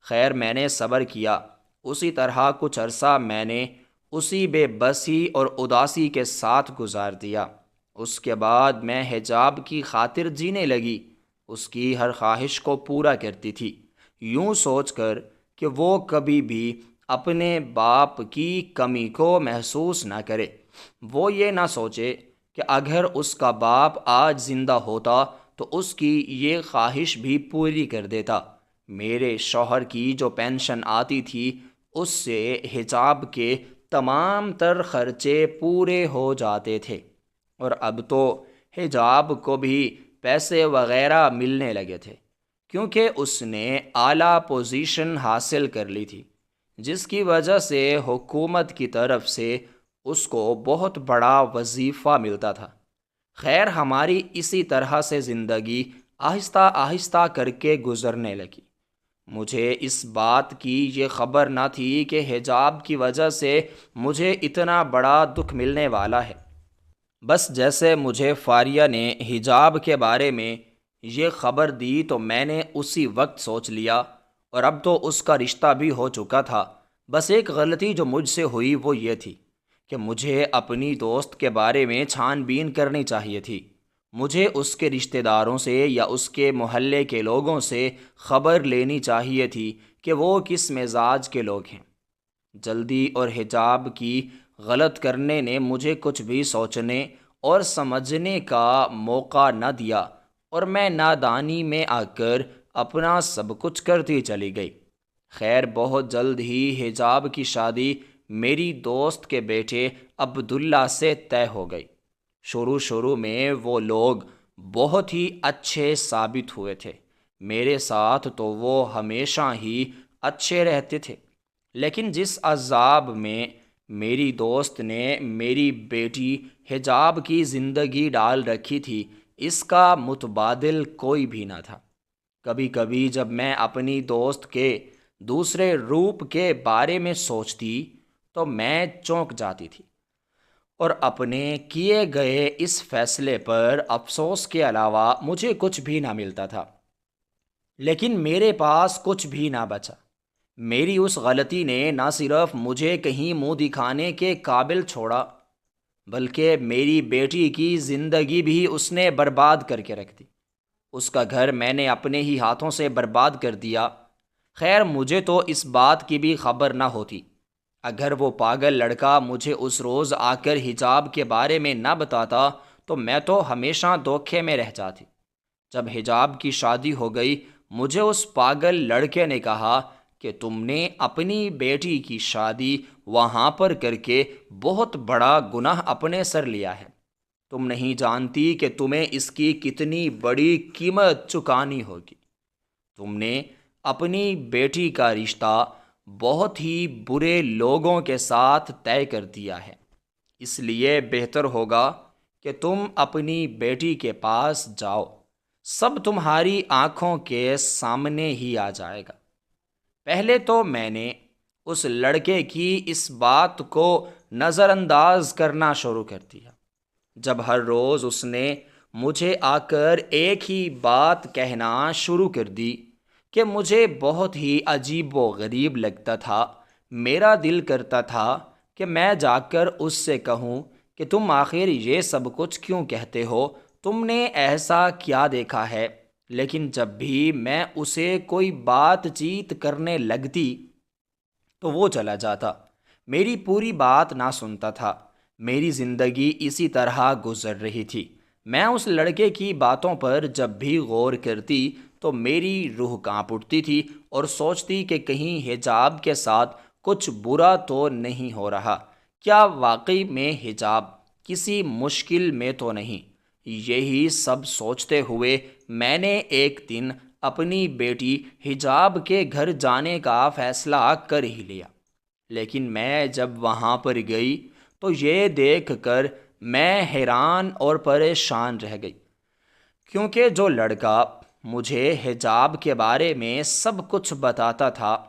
خیر میں نے صبر کیا، اسی طرح کچھ عرصہ میں نے اسی بے بسی اور اداسی کے ساتھ گزار دیا۔ اس کے بعد میں حجاب کی خاطر جینے لگی، اس کی ہر خواہش کو پورا کرتی تھی، یوں سوچ کر کہ وہ کبھی بھی اپنے باپ کی کمی کو محسوس نہ کرے۔ وہ یہ نہ سوچے کہ اگر اس کا باپ آج زندہ ہوتا تو اس کی یہ خواہش بھی پوری کر دیتا۔ میرے شوہر کی جو پینشن آتی تھی اس سے حجاب کے تمام تر خرچے پورے ہو جاتے تھے، اور اب تو حجاب کو بھی پیسے وغیرہ ملنے لگے تھے، کیونکہ اس نے اعلیٰ پوزیشن حاصل کر لی تھی، جس کی وجہ سے حکومت کی طرف سے اس کو بہت بڑا وظیفہ ملتا تھا۔ خیر ہماری اسی طرح سے زندگی آہستہ آہستہ کر کے گزرنے لگی۔ مجھے اس بات کی یہ خبر نہ تھی کہ حجاب کی وجہ سے مجھے اتنا بڑا دکھ ملنے والا ہے۔ بس جیسے مجھے فاریہ نے حجاب کے بارے میں یہ خبر دی تو میں نے اسی وقت سوچ لیا، اور اب تو اس کا رشتہ بھی ہو چکا تھا۔ بس ایک غلطی جو مجھ سے ہوئی وہ یہ تھی کہ مجھے اپنی دوست کے بارے میں چھان بین کرنی چاہیے تھی۔ مجھے اس کے رشتہ داروں سے یا اس کے محلے کے لوگوں سے خبر لینی چاہیے تھی کہ وہ کس مزاج کے لوگ ہیں۔ جلدی اور حجاب کی غلط کرنے نے مجھے کچھ بھی سوچنے اور سمجھنے کا موقع نہ دیا، اور میں نادانی میں آ کر اپنا سب کچھ کرتی چلی گئی۔ خیر بہت جلد ہی حجاب کی شادی میری دوست کے بیٹے عبداللہ سے طے ہو گئی۔ شروع میں وہ لوگ بہت ہی اچھے ثابت ہوئے تھے، میرے ساتھ تو وہ ہمیشہ ہی اچھے رہتے تھے، لیکن جس عذاب میں میری دوست نے میری بیٹی حجاب کی زندگی ڈال رکھی تھی اس کا متبادل کوئی بھی نہ تھا۔ کبھی کبھی جب میں اپنی دوست کے دوسرے روپ کے بارے میں سوچتی تو میں چونک جاتی تھی۔ اور اپنے کیے گئے اس فیصلے پر افسوس کے علاوہ مجھے کچھ بھی نہ ملتا تھا۔ لیکن میرے پاس کچھ بھی نہ بچا۔ میری اس غلطی نے نہ صرف مجھے کہیں منہ دکھانے کے قابل چھوڑا، بلکہ میری بیٹی کی زندگی بھی اس نے برباد کر کے رکھ دی۔ اس کا گھر میں نے اپنے ہی ہاتھوں سے برباد کر دیا۔ خیر، مجھے تو اس بات کی بھی خبر نہ ہوتی۔ اگر وہ پاگل لڑکا مجھے اس روز آ کر حجاب کے بارے میں نہ بتاتا تو میں تو ہمیشہ دھوکے میں رہ جاتی۔ جب حجاب کی شادی ہو گئی، مجھے اس پاگل لڑکے نے کہا کہ تم نے اپنی بیٹی کی شادی وہاں پر کر کے بہت بڑا گناہ اپنے سر لیا ہے۔ تم نہیں جانتی کہ تمہیں اس کی کتنی بڑی قیمت چکانی ہوگی۔ تم نے اپنی بیٹی کا رشتہ بہت ہی برے لوگوں کے ساتھ طے کر دیا ہے، اس لیے بہتر ہوگا کہ تم اپنی بیٹی کے پاس جاؤ۔ سب تمہاری آنکھوں کے سامنے ہی آ جائے گا۔ پہلے تو میں نے اس لڑکے کی اس بات کو نظر انداز کرنا شروع کر دیا۔ جب ہر روز اس نے مجھے آ کر ایک ہی بات کہنا شروع کر دی کہ مجھے بہت ہی عجیب و غریب لگتا تھا، میرا دل کرتا تھا کہ میں جا کر اس سے کہوں کہ تم آخر یہ سب کچھ کیوں کہتے ہو، تم نے ایسا کیا دیکھا ہے؟ لیکن جب بھی میں اسے کوئی بات چیت کرنے لگتی تو وہ چلا جاتا، میری پوری بات نہ سنتا تھا۔ میری زندگی اسی طرح گزر رہی تھی۔ میں اس لڑکے کی باتوں پر جب بھی غور کرتی تو میری روح کانپ اٹھتی تھی اور سوچتی کہ کہیں حجاب کے ساتھ کچھ برا تو نہیں ہو رہا، کیا واقعی میں حجاب کسی مشکل میں تو نہیں؟ یہی سب سوچتے ہوئے میں نے ایک دن اپنی بیٹی حجاب کے گھر جانے کا فیصلہ کر ہی لیا۔ لیکن میں جب وہاں پر گئی تو یہ دیکھ کر میں حیران اور پریشان رہ گئی، کیونکہ جو لڑکا مجھے حجاب کے بارے میں سب کچھ بتاتا تھا،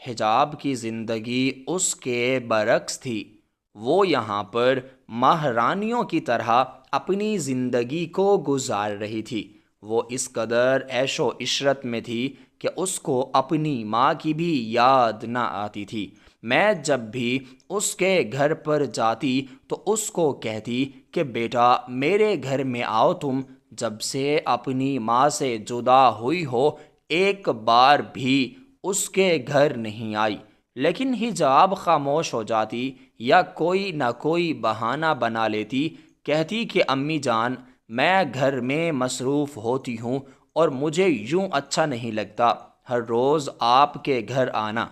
حجاب کی زندگی اس کے برعکس تھی۔ وہ یہاں پر مہارانیوں کی طرح اپنی زندگی کو گزار رہی تھی۔ وہ اس قدر عیش و عشرت میں تھی کہ اس کو اپنی ماں کی بھی یاد نہ آتی تھی۔ میں جب بھی اس کے گھر پر جاتی تو اس کو کہتی کہ بیٹا میرے گھر میں آؤ، تم جب سے اپنی ماں سے جدا ہوئی ہو ایک بار بھی اس کے گھر نہیں آئی۔ لیکن حجاب خاموش ہو جاتی یا کوئی نہ کوئی بہانہ بنا لیتی، کہتی کہ امی جان میں گھر میں مصروف ہوتی ہوں اور مجھے یوں اچھا نہیں لگتا ہر روز آپ کے گھر آنا،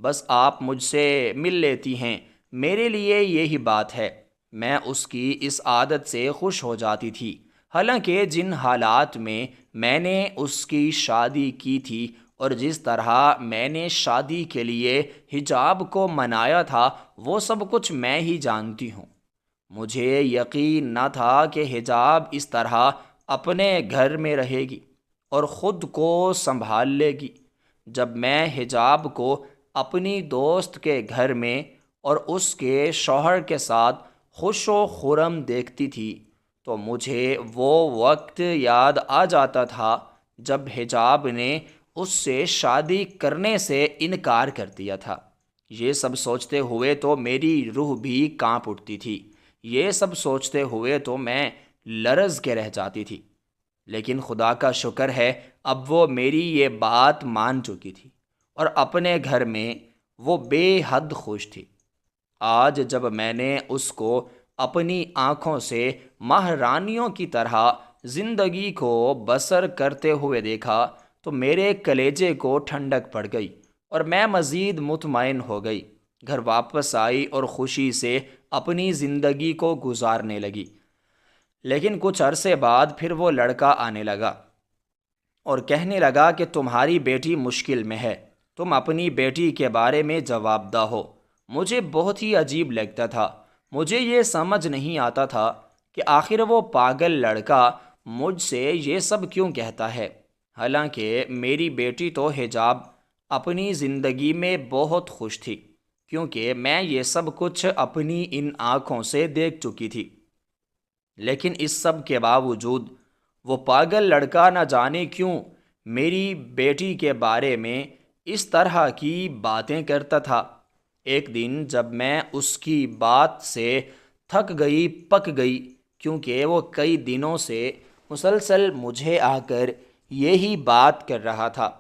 بس آپ مجھ سے مل لیتی ہیں، میرے لیے یہی بات ہے۔ میں اس کی اس عادت سے خوش ہو جاتی تھی، حالانکہ جن حالات میں نے اس کی شادی کی تھی اور جس طرح میں نے شادی کے لیے حجاب کو منایا تھا وہ سب کچھ میں ہی جانتی ہوں۔ مجھے یقین نہ تھا کہ حجاب اس طرح اپنے گھر میں رہے گی اور خود کو سنبھال لے گی۔ جب میں حجاب کو اپنی دوست کے گھر میں اور اس کے شوہر کے ساتھ خوش و خرم دیکھتی تھی تو مجھے وہ وقت یاد آ جاتا تھا جب حجاب نے اس سے شادی کرنے سے انکار کر دیا تھا۔ یہ سب سوچتے ہوئے تو میری روح بھی کانپ اٹھتی تھی، یہ سب سوچتے ہوئے تو میں لرز کے رہ جاتی تھی۔ لیکن خدا کا شکر ہے اب وہ میری یہ بات مان چکی تھی اور اپنے گھر میں وہ بے حد خوش تھی۔ آج جب میں نے اس کو اپنی آنکھوں سے مہارانیوں کی طرح زندگی کو بسر کرتے ہوئے دیکھا تو میرے کلیجے کو ٹھنڈک پڑ گئی اور میں مزید مطمئن ہو گئی۔ گھر واپس آئی اور خوشی سے اپنی زندگی کو گزارنے لگی۔ لیکن کچھ عرصے بعد پھر وہ لڑکا آنے لگا اور کہنے لگا کہ تمہاری بیٹی مشکل میں ہے، تم اپنی بیٹی کے بارے میں جواب دہ ہو۔ مجھے بہت ہی عجیب لگتا تھا، مجھے یہ سمجھ نہیں آتا تھا کہ آخر وہ پاگل لڑکا مجھ سے یہ سب کیوں کہتا ہے، حالانکہ میری بیٹی تو حجاب اپنی زندگی میں بہت خوش تھی، کیونکہ میں یہ سب کچھ اپنی ان آنکھوں سے دیکھ چکی تھی۔ لیکن اس سب کے باوجود وہ پاگل لڑکا نہ جانے کیوں میری بیٹی کے بارے میں اس طرح کی باتیں کرتا تھا۔ ایک دن جب میں اس کی بات سے تھک گئی پک گئی، کیونکہ وہ کئی دنوں سے مسلسل مجھے آ کر یہی بات کر رہا تھا،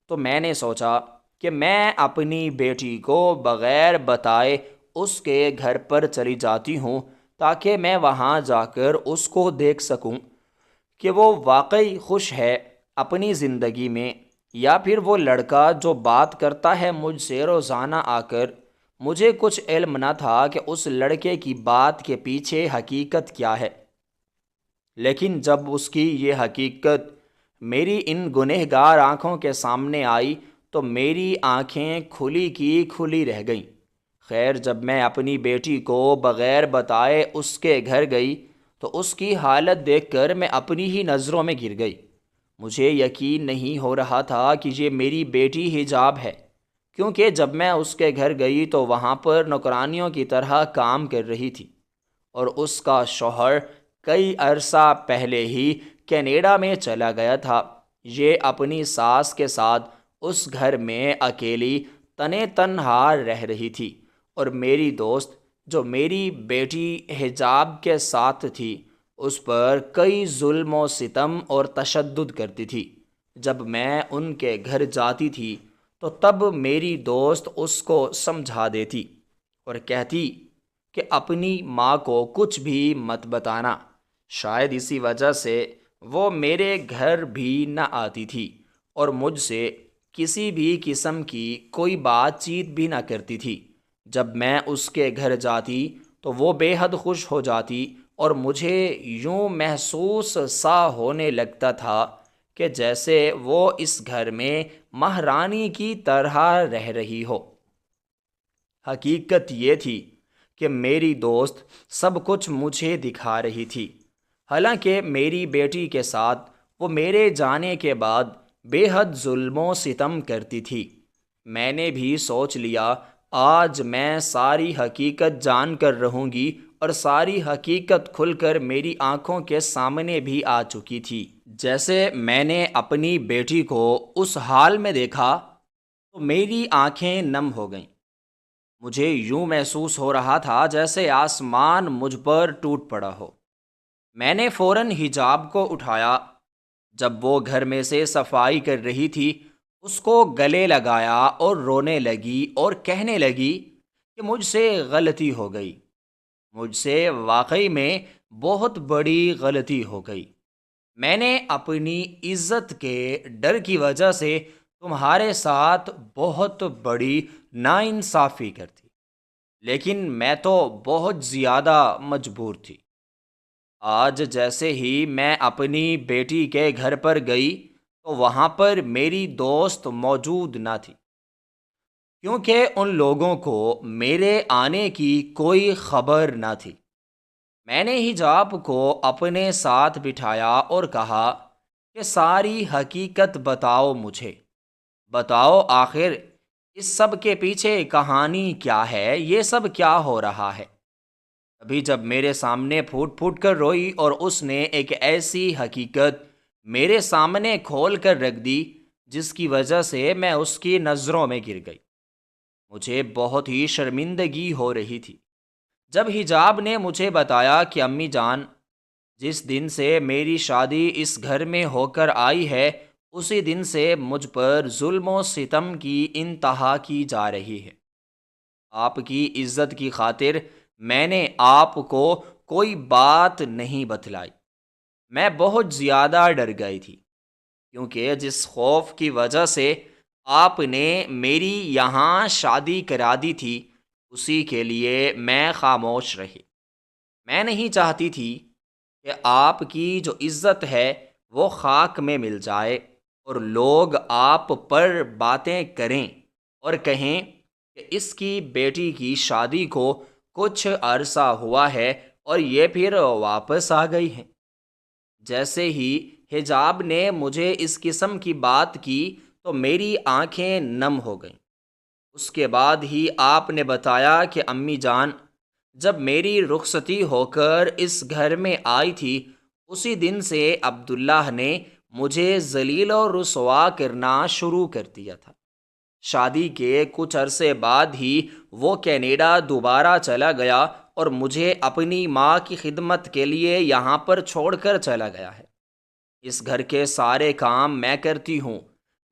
تو میں نے سوچا کہ میں اپنی بیٹی کو بغیر بتائے اس کے گھر پر چلی جاتی ہوں، تاکہ میں وہاں جا کر اس کو دیکھ سکوں کہ وہ واقعی خوش ہے اپنی زندگی میں، یا پھر وہ لڑکا جو بات کرتا ہے مجھ سے روزانہ آ کر۔ مجھے کچھ علم نہ تھا کہ اس لڑکے کی بات کے پیچھے حقیقت کیا ہے، لیکن جب اس کی یہ حقیقت میری ان گنہگار آنکھوں کے سامنے آئی تو میری آنکھیں کھلی کی کھلی رہ گئیں۔ خیر، جب میں اپنی بیٹی کو بغیر بتائے اس کے گھر گئی تو اس کی حالت دیکھ کر میں اپنی ہی نظروں میں گر گئی۔ مجھے یقین نہیں ہو رہا تھا کہ یہ میری بیٹی حجاب ہے، کیونکہ جب میں اس کے گھر گئی تو وہاں پر نوکرانیوں کی طرح کام کر رہی تھی، اور اس کا شوہر کئی عرصہ پہلے ہی کینیڈا میں چلا گیا تھا۔ یہ اپنی ساس کے ساتھ اس گھر میں اکیلی تنے تنہا رہ رہی تھی، اور میری دوست جو میری بیٹی حجاب کے ساتھ تھی اس پر کئی ظلم و ستم اور تشدد کرتی تھی۔ جب میں ان کے گھر جاتی تھی تو تب میری دوست اس کو سمجھا دیتی اور کہتی کہ اپنی ماں کو کچھ بھی مت بتانا۔ شاید اسی وجہ سے وہ میرے گھر بھی نہ آتی تھی اور مجھ سے کسی بھی قسم کی کوئی بات چیت بھی نہ کرتی تھی۔ جب میں اس کے گھر جاتی تو وہ بے حد خوش ہو جاتی، اور مجھے یوں محسوس سا ہونے لگتا تھا کہ جیسے وہ اس گھر میں مہارانی کی طرح رہ رہی ہو۔ حقیقت یہ تھی کہ میری دوست سب کچھ مجھے دکھا رہی تھی، حالانکہ میری بیٹی کے ساتھ وہ میرے جانے کے بعد بے حد ظلم و ستم کرتی تھی۔ میں نے بھی سوچ لیا آج میں ساری حقیقت جان کر رہوں گی، اور ساری حقیقت کھل کر میری آنکھوں کے سامنے بھی آ چکی تھی۔ جیسے میں نے اپنی بیٹی کو اس حال میں دیکھا تو میری آنکھیں نم ہو گئیں۔ مجھے یوں محسوس ہو رہا تھا جیسے آسمان مجھ پر ٹوٹ پڑا ہو۔ میں نے فوراً حجاب کو اٹھایا۔ جب وہ گھر میں سے صفائی کر رہی تھی اس کو گلے لگایا اور رونے لگی اور کہنے لگی کہ مجھ سے غلطی ہو گئی، مجھ سے واقعی میں بہت بڑی غلطی ہو گئی۔ میں نے اپنی عزت کے ڈر کی وجہ سے تمہارے ساتھ بہت بڑی ناانصافی کر دی، لیکن میں تو بہت زیادہ مجبور تھی۔ آج جیسے ہی میں اپنی بیٹی کے گھر پر گئی تو وہاں پر میری دوست موجود نہ تھی، کیونکہ ان لوگوں کو میرے آنے کی کوئی خبر نہ تھی۔ میں نے حجاب کو اپنے ساتھ بٹھایا اور کہا کہ ساری حقیقت بتاؤ، مجھے بتاؤ آخر اس سب کے پیچھے کہانی کیا ہے، یہ سب کیا ہو رہا ہے۔ ابھی جب میرے سامنے پھوٹ پھوٹ کر روئی اور اس نے ایک ایسی حقیقت میرے سامنے کھول کر رکھ دی جس کی وجہ سے میں اس کی نظروں میں گر گئی۔ مجھے بہت ہی شرمندگی ہو رہی تھی جب حجاب نے مجھے بتایا کہ امی جان، جس دن سے میری شادی اس گھر میں ہو کر آئی ہے اسی دن سے مجھ پر ظلم و ستم کی انتہا کی جا رہی ہے۔ آپ کی عزت کی خاطر میں نے آپ کو کوئی بات نہیں بتلائی۔ میں بہت زیادہ ڈر گئی تھی، کیونکہ جس خوف کی وجہ سے آپ نے میری یہاں شادی کرا دی تھی اسی کے لیے میں خاموش رہی۔ میں نہیں چاہتی تھی کہ آپ کی جو عزت ہے وہ خاک میں مل جائے اور لوگ آپ پر باتیں کریں اور کہیں کہ اس کی بیٹی کی شادی کو کچھ عرصہ ہوا ہے اور یہ پھر واپس آ گئی ہے۔ جیسے ہی حجاب نے مجھے اس قسم کی بات کی تو میری آنکھیں نم ہو گئیں۔ اس کے بعد ہی آپ نے بتایا کہ امی جان جب میری رخصتی ہو کر اس گھر میں آئی تھی، اسی دن سے عبداللہ نے مجھے ذلیل و رسوا کرنا شروع کر دیا تھا۔ شادی کے کچھ عرصے بعد ہی وہ کینیڈا دوبارہ چلا گیا اور مجھے اپنی ماں کی خدمت کے لیے یہاں پر چھوڑ کر چلا گیا ہے۔ اس گھر کے سارے کام میں کرتی ہوں،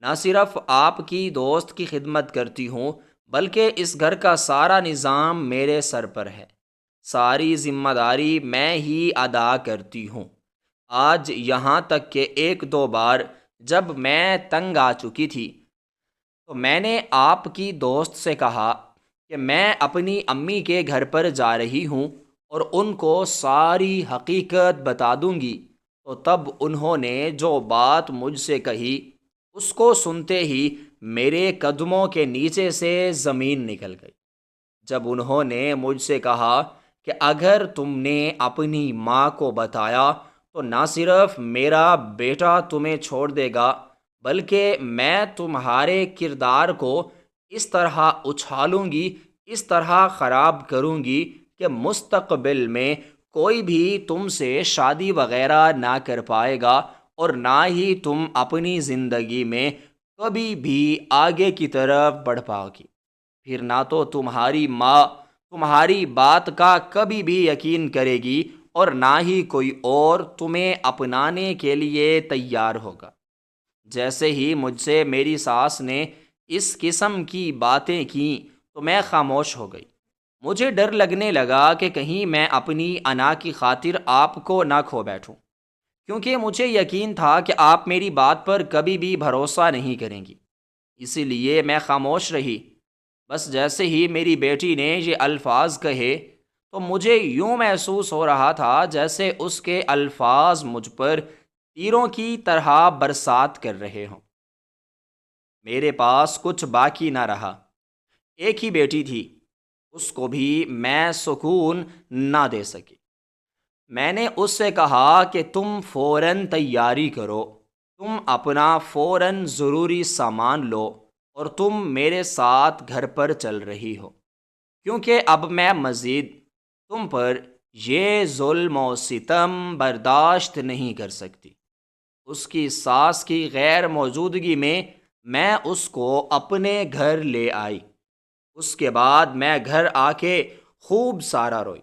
نہ صرف آپ کی دوست کی خدمت کرتی ہوں بلکہ اس گھر کا سارا نظام میرے سر پر ہے، ساری ذمہ داری میں ہی ادا کرتی ہوں۔ آج یہاں تک کہ ایک دو بار جب میں تنگ آ چکی تھی تو میں نے آپ کی دوست سے کہا کہ میں اپنی امی کے گھر پر جا رہی ہوں اور ان کو ساری حقیقت بتا دوں گی، تو تب انہوں نے جو بات مجھ سے کہی اس کو سنتے ہی میرے قدموں کے نیچے سے زمین نکل گئی۔ جب انہوں نے مجھ سے کہا کہ اگر تم نے اپنی ماں کو بتایا تو نہ صرف میرا بیٹا تمہیں چھوڑ دے گا بلکہ میں تمہارے کردار کو اس طرح اچھالوں گی، اس طرح خراب کروں گی کہ مستقبل میں کوئی بھی تم سے شادی وغیرہ نہ کر پائے گا اور نہ ہی تم اپنی زندگی میں کبھی بھی آگے کی طرف بڑھ پاؤ گی۔ پھر نہ تو تمہاری ماں تمہاری بات کا کبھی بھی یقین کرے گی اور نہ ہی کوئی اور تمہیں اپنانے کے لیے تیار ہوگا۔ جیسے ہی مجھ سے میری ساس نے اس قسم کی باتیں کیں تو میں خاموش ہو گئی۔ مجھے ڈر لگنے لگا کہ کہیں میں اپنی انا کی خاطر آپ کو نہ کھو بیٹھوں، کیونکہ مجھے یقین تھا کہ آپ میری بات پر کبھی بھی بھروسہ نہیں کریں گی، اسی لیے میں خاموش رہی۔ بس جیسے ہی میری بیٹی نے یہ الفاظ کہے تو مجھے یوں محسوس ہو رہا تھا جیسے اس کے الفاظ مجھ پر تیروں کی طرح برسات کر رہے ہوں۔ میرے پاس کچھ باقی نہ رہا، ایک ہی بیٹی تھی، اس کو بھی میں سکون نہ دے سکی۔ میں نے اس سے کہا کہ تم فوراً تیاری کرو، تم اپنا فوراً ضروری سامان لو اور تم میرے ساتھ گھر پر چل رہی ہو، کیونکہ اب میں مزید تم پر یہ ظلم و ستم برداشت نہیں کر سکتی۔ اس کی ساس کی غیر موجودگی میں اس کو اپنے گھر لے آئی۔ اس کے بعد میں گھر آ کے خوب سارا روئی۔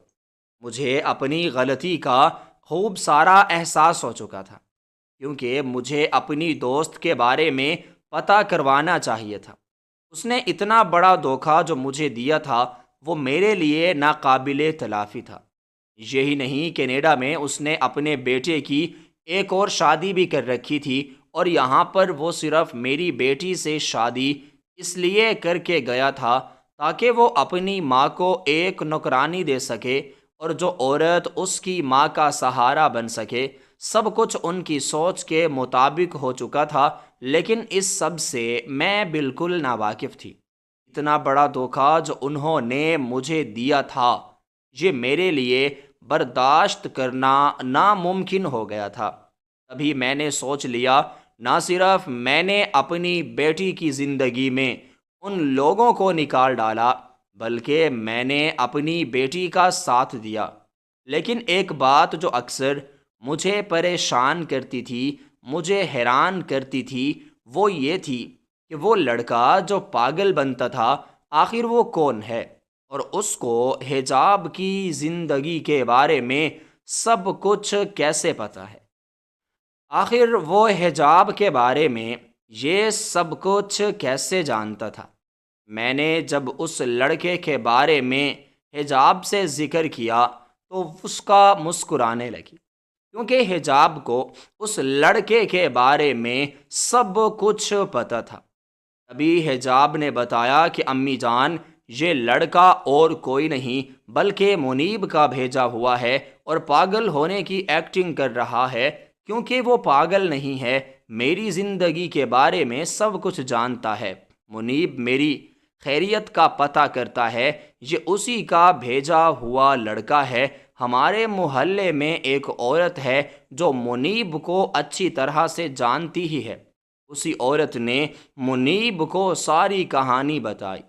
مجھے اپنی غلطی کا خوب سارا احساس ہو چکا تھا، کیونکہ مجھے اپنی دوست کے بارے میں پتہ کروانا چاہیے تھا۔ اس نے اتنا بڑا دھوکہ جو مجھے دیا تھا وہ میرے لیے ناقابل تلافی تھا۔ یہی نہیں، کینیڈا میں اس نے اپنے بیٹے کی ایک اور شادی بھی کر رکھی تھی اور یہاں پر وہ صرف میری بیٹی سے شادی اس لیے کر کے گیا تھا تاکہ وہ اپنی ماں کو ایک نوکرانی دے سکے اور جو عورت اس کی ماں کا سہارا بن سکے۔ سب کچھ ان کی سوچ کے مطابق ہو چکا تھا، لیکن اس سب سے میں بالکل ناواقف تھی۔ اتنا بڑا دھوکہ جو انہوں نے مجھے دیا تھا یہ میرے لیے برداشت کرنا ناممکن ہو گیا تھا۔ تبھی میں نے سوچ لیا، نہ صرف میں نے اپنی بیٹی کی زندگی میں ان لوگوں کو نکال ڈالا بلکہ میں نے اپنی بیٹی کا ساتھ دیا۔ لیکن ایک بات جو اکثر مجھے پریشان کرتی تھی، مجھے حیران کرتی تھی، وہ یہ تھی کہ وہ لڑکا جو پاگل بنتا تھا آخر وہ کون ہے، اور اس کو حجاب کی زندگی کے بارے میں سب کچھ کیسے پتہ ہے؟ آخر وہ حجاب کے بارے میں یہ سب کچھ کیسے جانتا تھا؟ میں نے جب اس لڑکے کے بارے میں حجاب سے ذکر کیا تو اس کا مسکرانے لگی، کیونکہ حجاب کو اس لڑکے کے بارے میں سب کچھ پتہ تھا۔ ابھی حجاب نے بتایا کہ امی جان، یہ لڑکا اور کوئی نہیں بلکہ منیب کا بھیجا ہوا ہے اور پاگل ہونے کی ایکٹنگ کر رہا ہے، کیونکہ وہ پاگل نہیں ہے، میری زندگی کے بارے میں سب کچھ جانتا ہے۔ منیب میری خیریت کا پتہ کرتا ہے، یہ اسی کا بھیجا ہوا لڑکا ہے۔ ہمارے محلے میں ایک عورت ہے جو منیب کو اچھی طرح سے جانتی ہی ہے۔ اسی عورت نے منیب کو ساری کہانی بتائی۔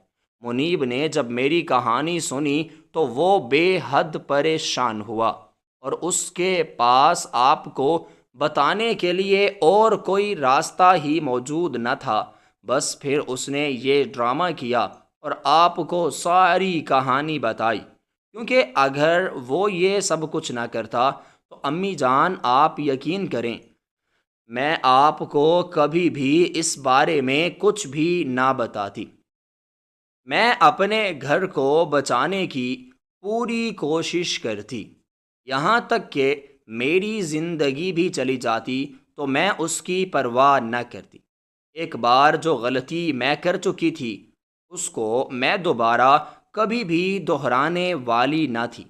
منیب نے جب میری کہانی سنی تو وہ بے حد پریشان ہوا اور اس کے پاس آپ کو بتانے کے لیے اور کوئی راستہ ہی موجود نہ تھا۔ بس پھر اس نے یہ ڈرامہ کیا اور آپ کو ساری کہانی بتائی، کیونکہ اگر وہ یہ سب کچھ نہ کرتا تو امی جان آپ یقین کریں میں آپ کو کبھی بھی اس بارے میں کچھ بھی نہ بتاتی۔ میں اپنے گھر کو بچانے کی پوری کوشش کرتی، یہاں تک کہ میری زندگی بھی چلی جاتی تو میں اس کی پرواہ نہ کرتی۔ ایک بار جو غلطی میں کر چکی تھی اس کو میں دوبارہ کبھی بھی دہرانے والی نہ تھی۔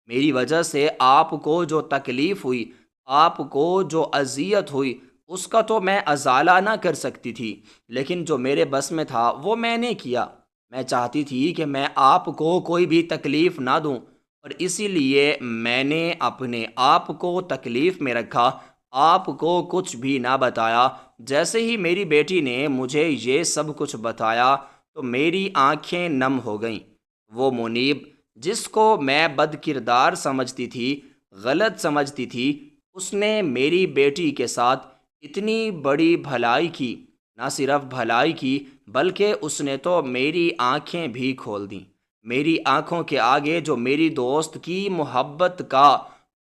میری وجہ سے آپ کو جو تکلیف ہوئی، آپ کو جو اذیت ہوئی، اس کا تو میں ازالہ نہ کر سکتی تھی، لیکن جو میرے بس میں تھا وہ میں نے کیا۔ میں چاہتی تھی کہ میں آپ کو کوئی بھی تکلیف نہ دوں، اور اسی لیے میں نے اپنے آپ کو تکلیف میں رکھا، آپ کو کچھ بھی نہ بتایا۔ جیسے ہی میری بیٹی نے مجھے یہ سب کچھ بتایا تو میری آنکھیں نم ہو گئیں۔ وہ منیب جس کو میں بد کردار سمجھتی تھی، غلط سمجھتی تھی، اس نے میری بیٹی کے ساتھ اتنی بڑی بھلائی کی۔ نہ صرف بھلائی کی بلکہ اس نے تو میری آنکھیں بھی کھول دیں۔ میری آنکھوں کے آگے جو میری دوست کی محبت کا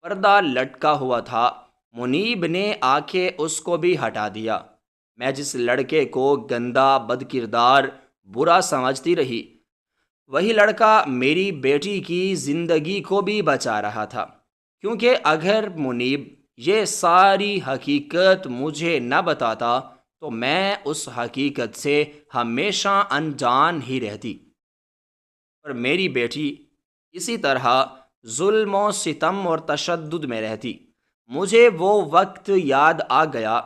پردہ لٹکا ہوا تھا، منیب نے آ کے اس کو بھی ہٹا دیا۔ میں جس لڑکے کو گندا، بد کردار، برا سمجھتی رہی، وہی لڑکا میری بیٹی کی زندگی کو بھی بچا رہا تھا، کیونکہ اگر منیب یہ ساری حقیقت مجھے نہ بتاتا تو میں اس حقیقت سے ہمیشہ انجان ہی رہتی، اور میری بیٹی اسی طرح ظلم و ستم اور تشدد میں رہتی۔ مجھے وہ وقت یاد آ گیا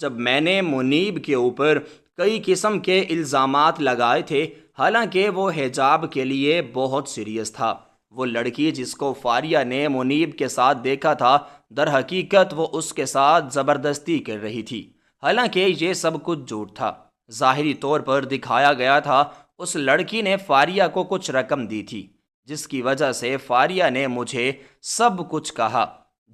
جب میں نے منیب کے اوپر کئی قسم کے الزامات لگائے تھے، حالانکہ وہ حجاب کے لیے بہت سیریس تھا۔ وہ لڑکی جس کو فاریہ نے منیب کے ساتھ دیکھا تھا، در حقیقت وہ اس کے ساتھ زبردستی کر رہی تھی، حالانکہ یہ سب کچھ جھوٹ تھا۔ ظاہری طور پر دکھایا گیا تھا اس لڑکی نے فاریہ کو کچھ رقم دی تھی، جس کی وجہ سے فاریہ نے مجھے سب کچھ کہا۔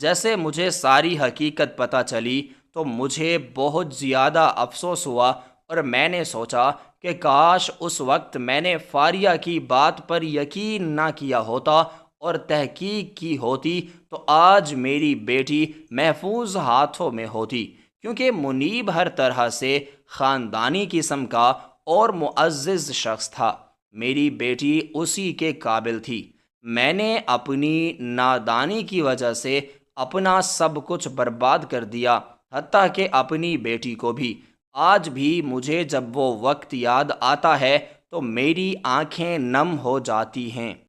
جیسے مجھے ساری حقیقت پتہ چلی تو مجھے بہت زیادہ افسوس ہوا، اور میں نے سوچا کہ کاش اس وقت میں نے فاریہ کی بات پر یقین نہ کیا ہوتا اور تحقیق کی ہوتی تو آج میری بیٹی محفوظ ہاتھوں میں ہوتی، کیونکہ منیب ہر طرح سے خاندانی قسم کا اور معزز شخص تھا۔ میری بیٹی اسی کے قابل تھی۔ میں نے اپنی نادانی کی وجہ سے اپنا سب کچھ برباد کر دیا، حتیٰ کہ اپنی بیٹی کو بھی۔ آج بھی مجھے جب وہ وقت یاد آتا ہے تو میری آنکھیں نم ہو جاتی ہیں۔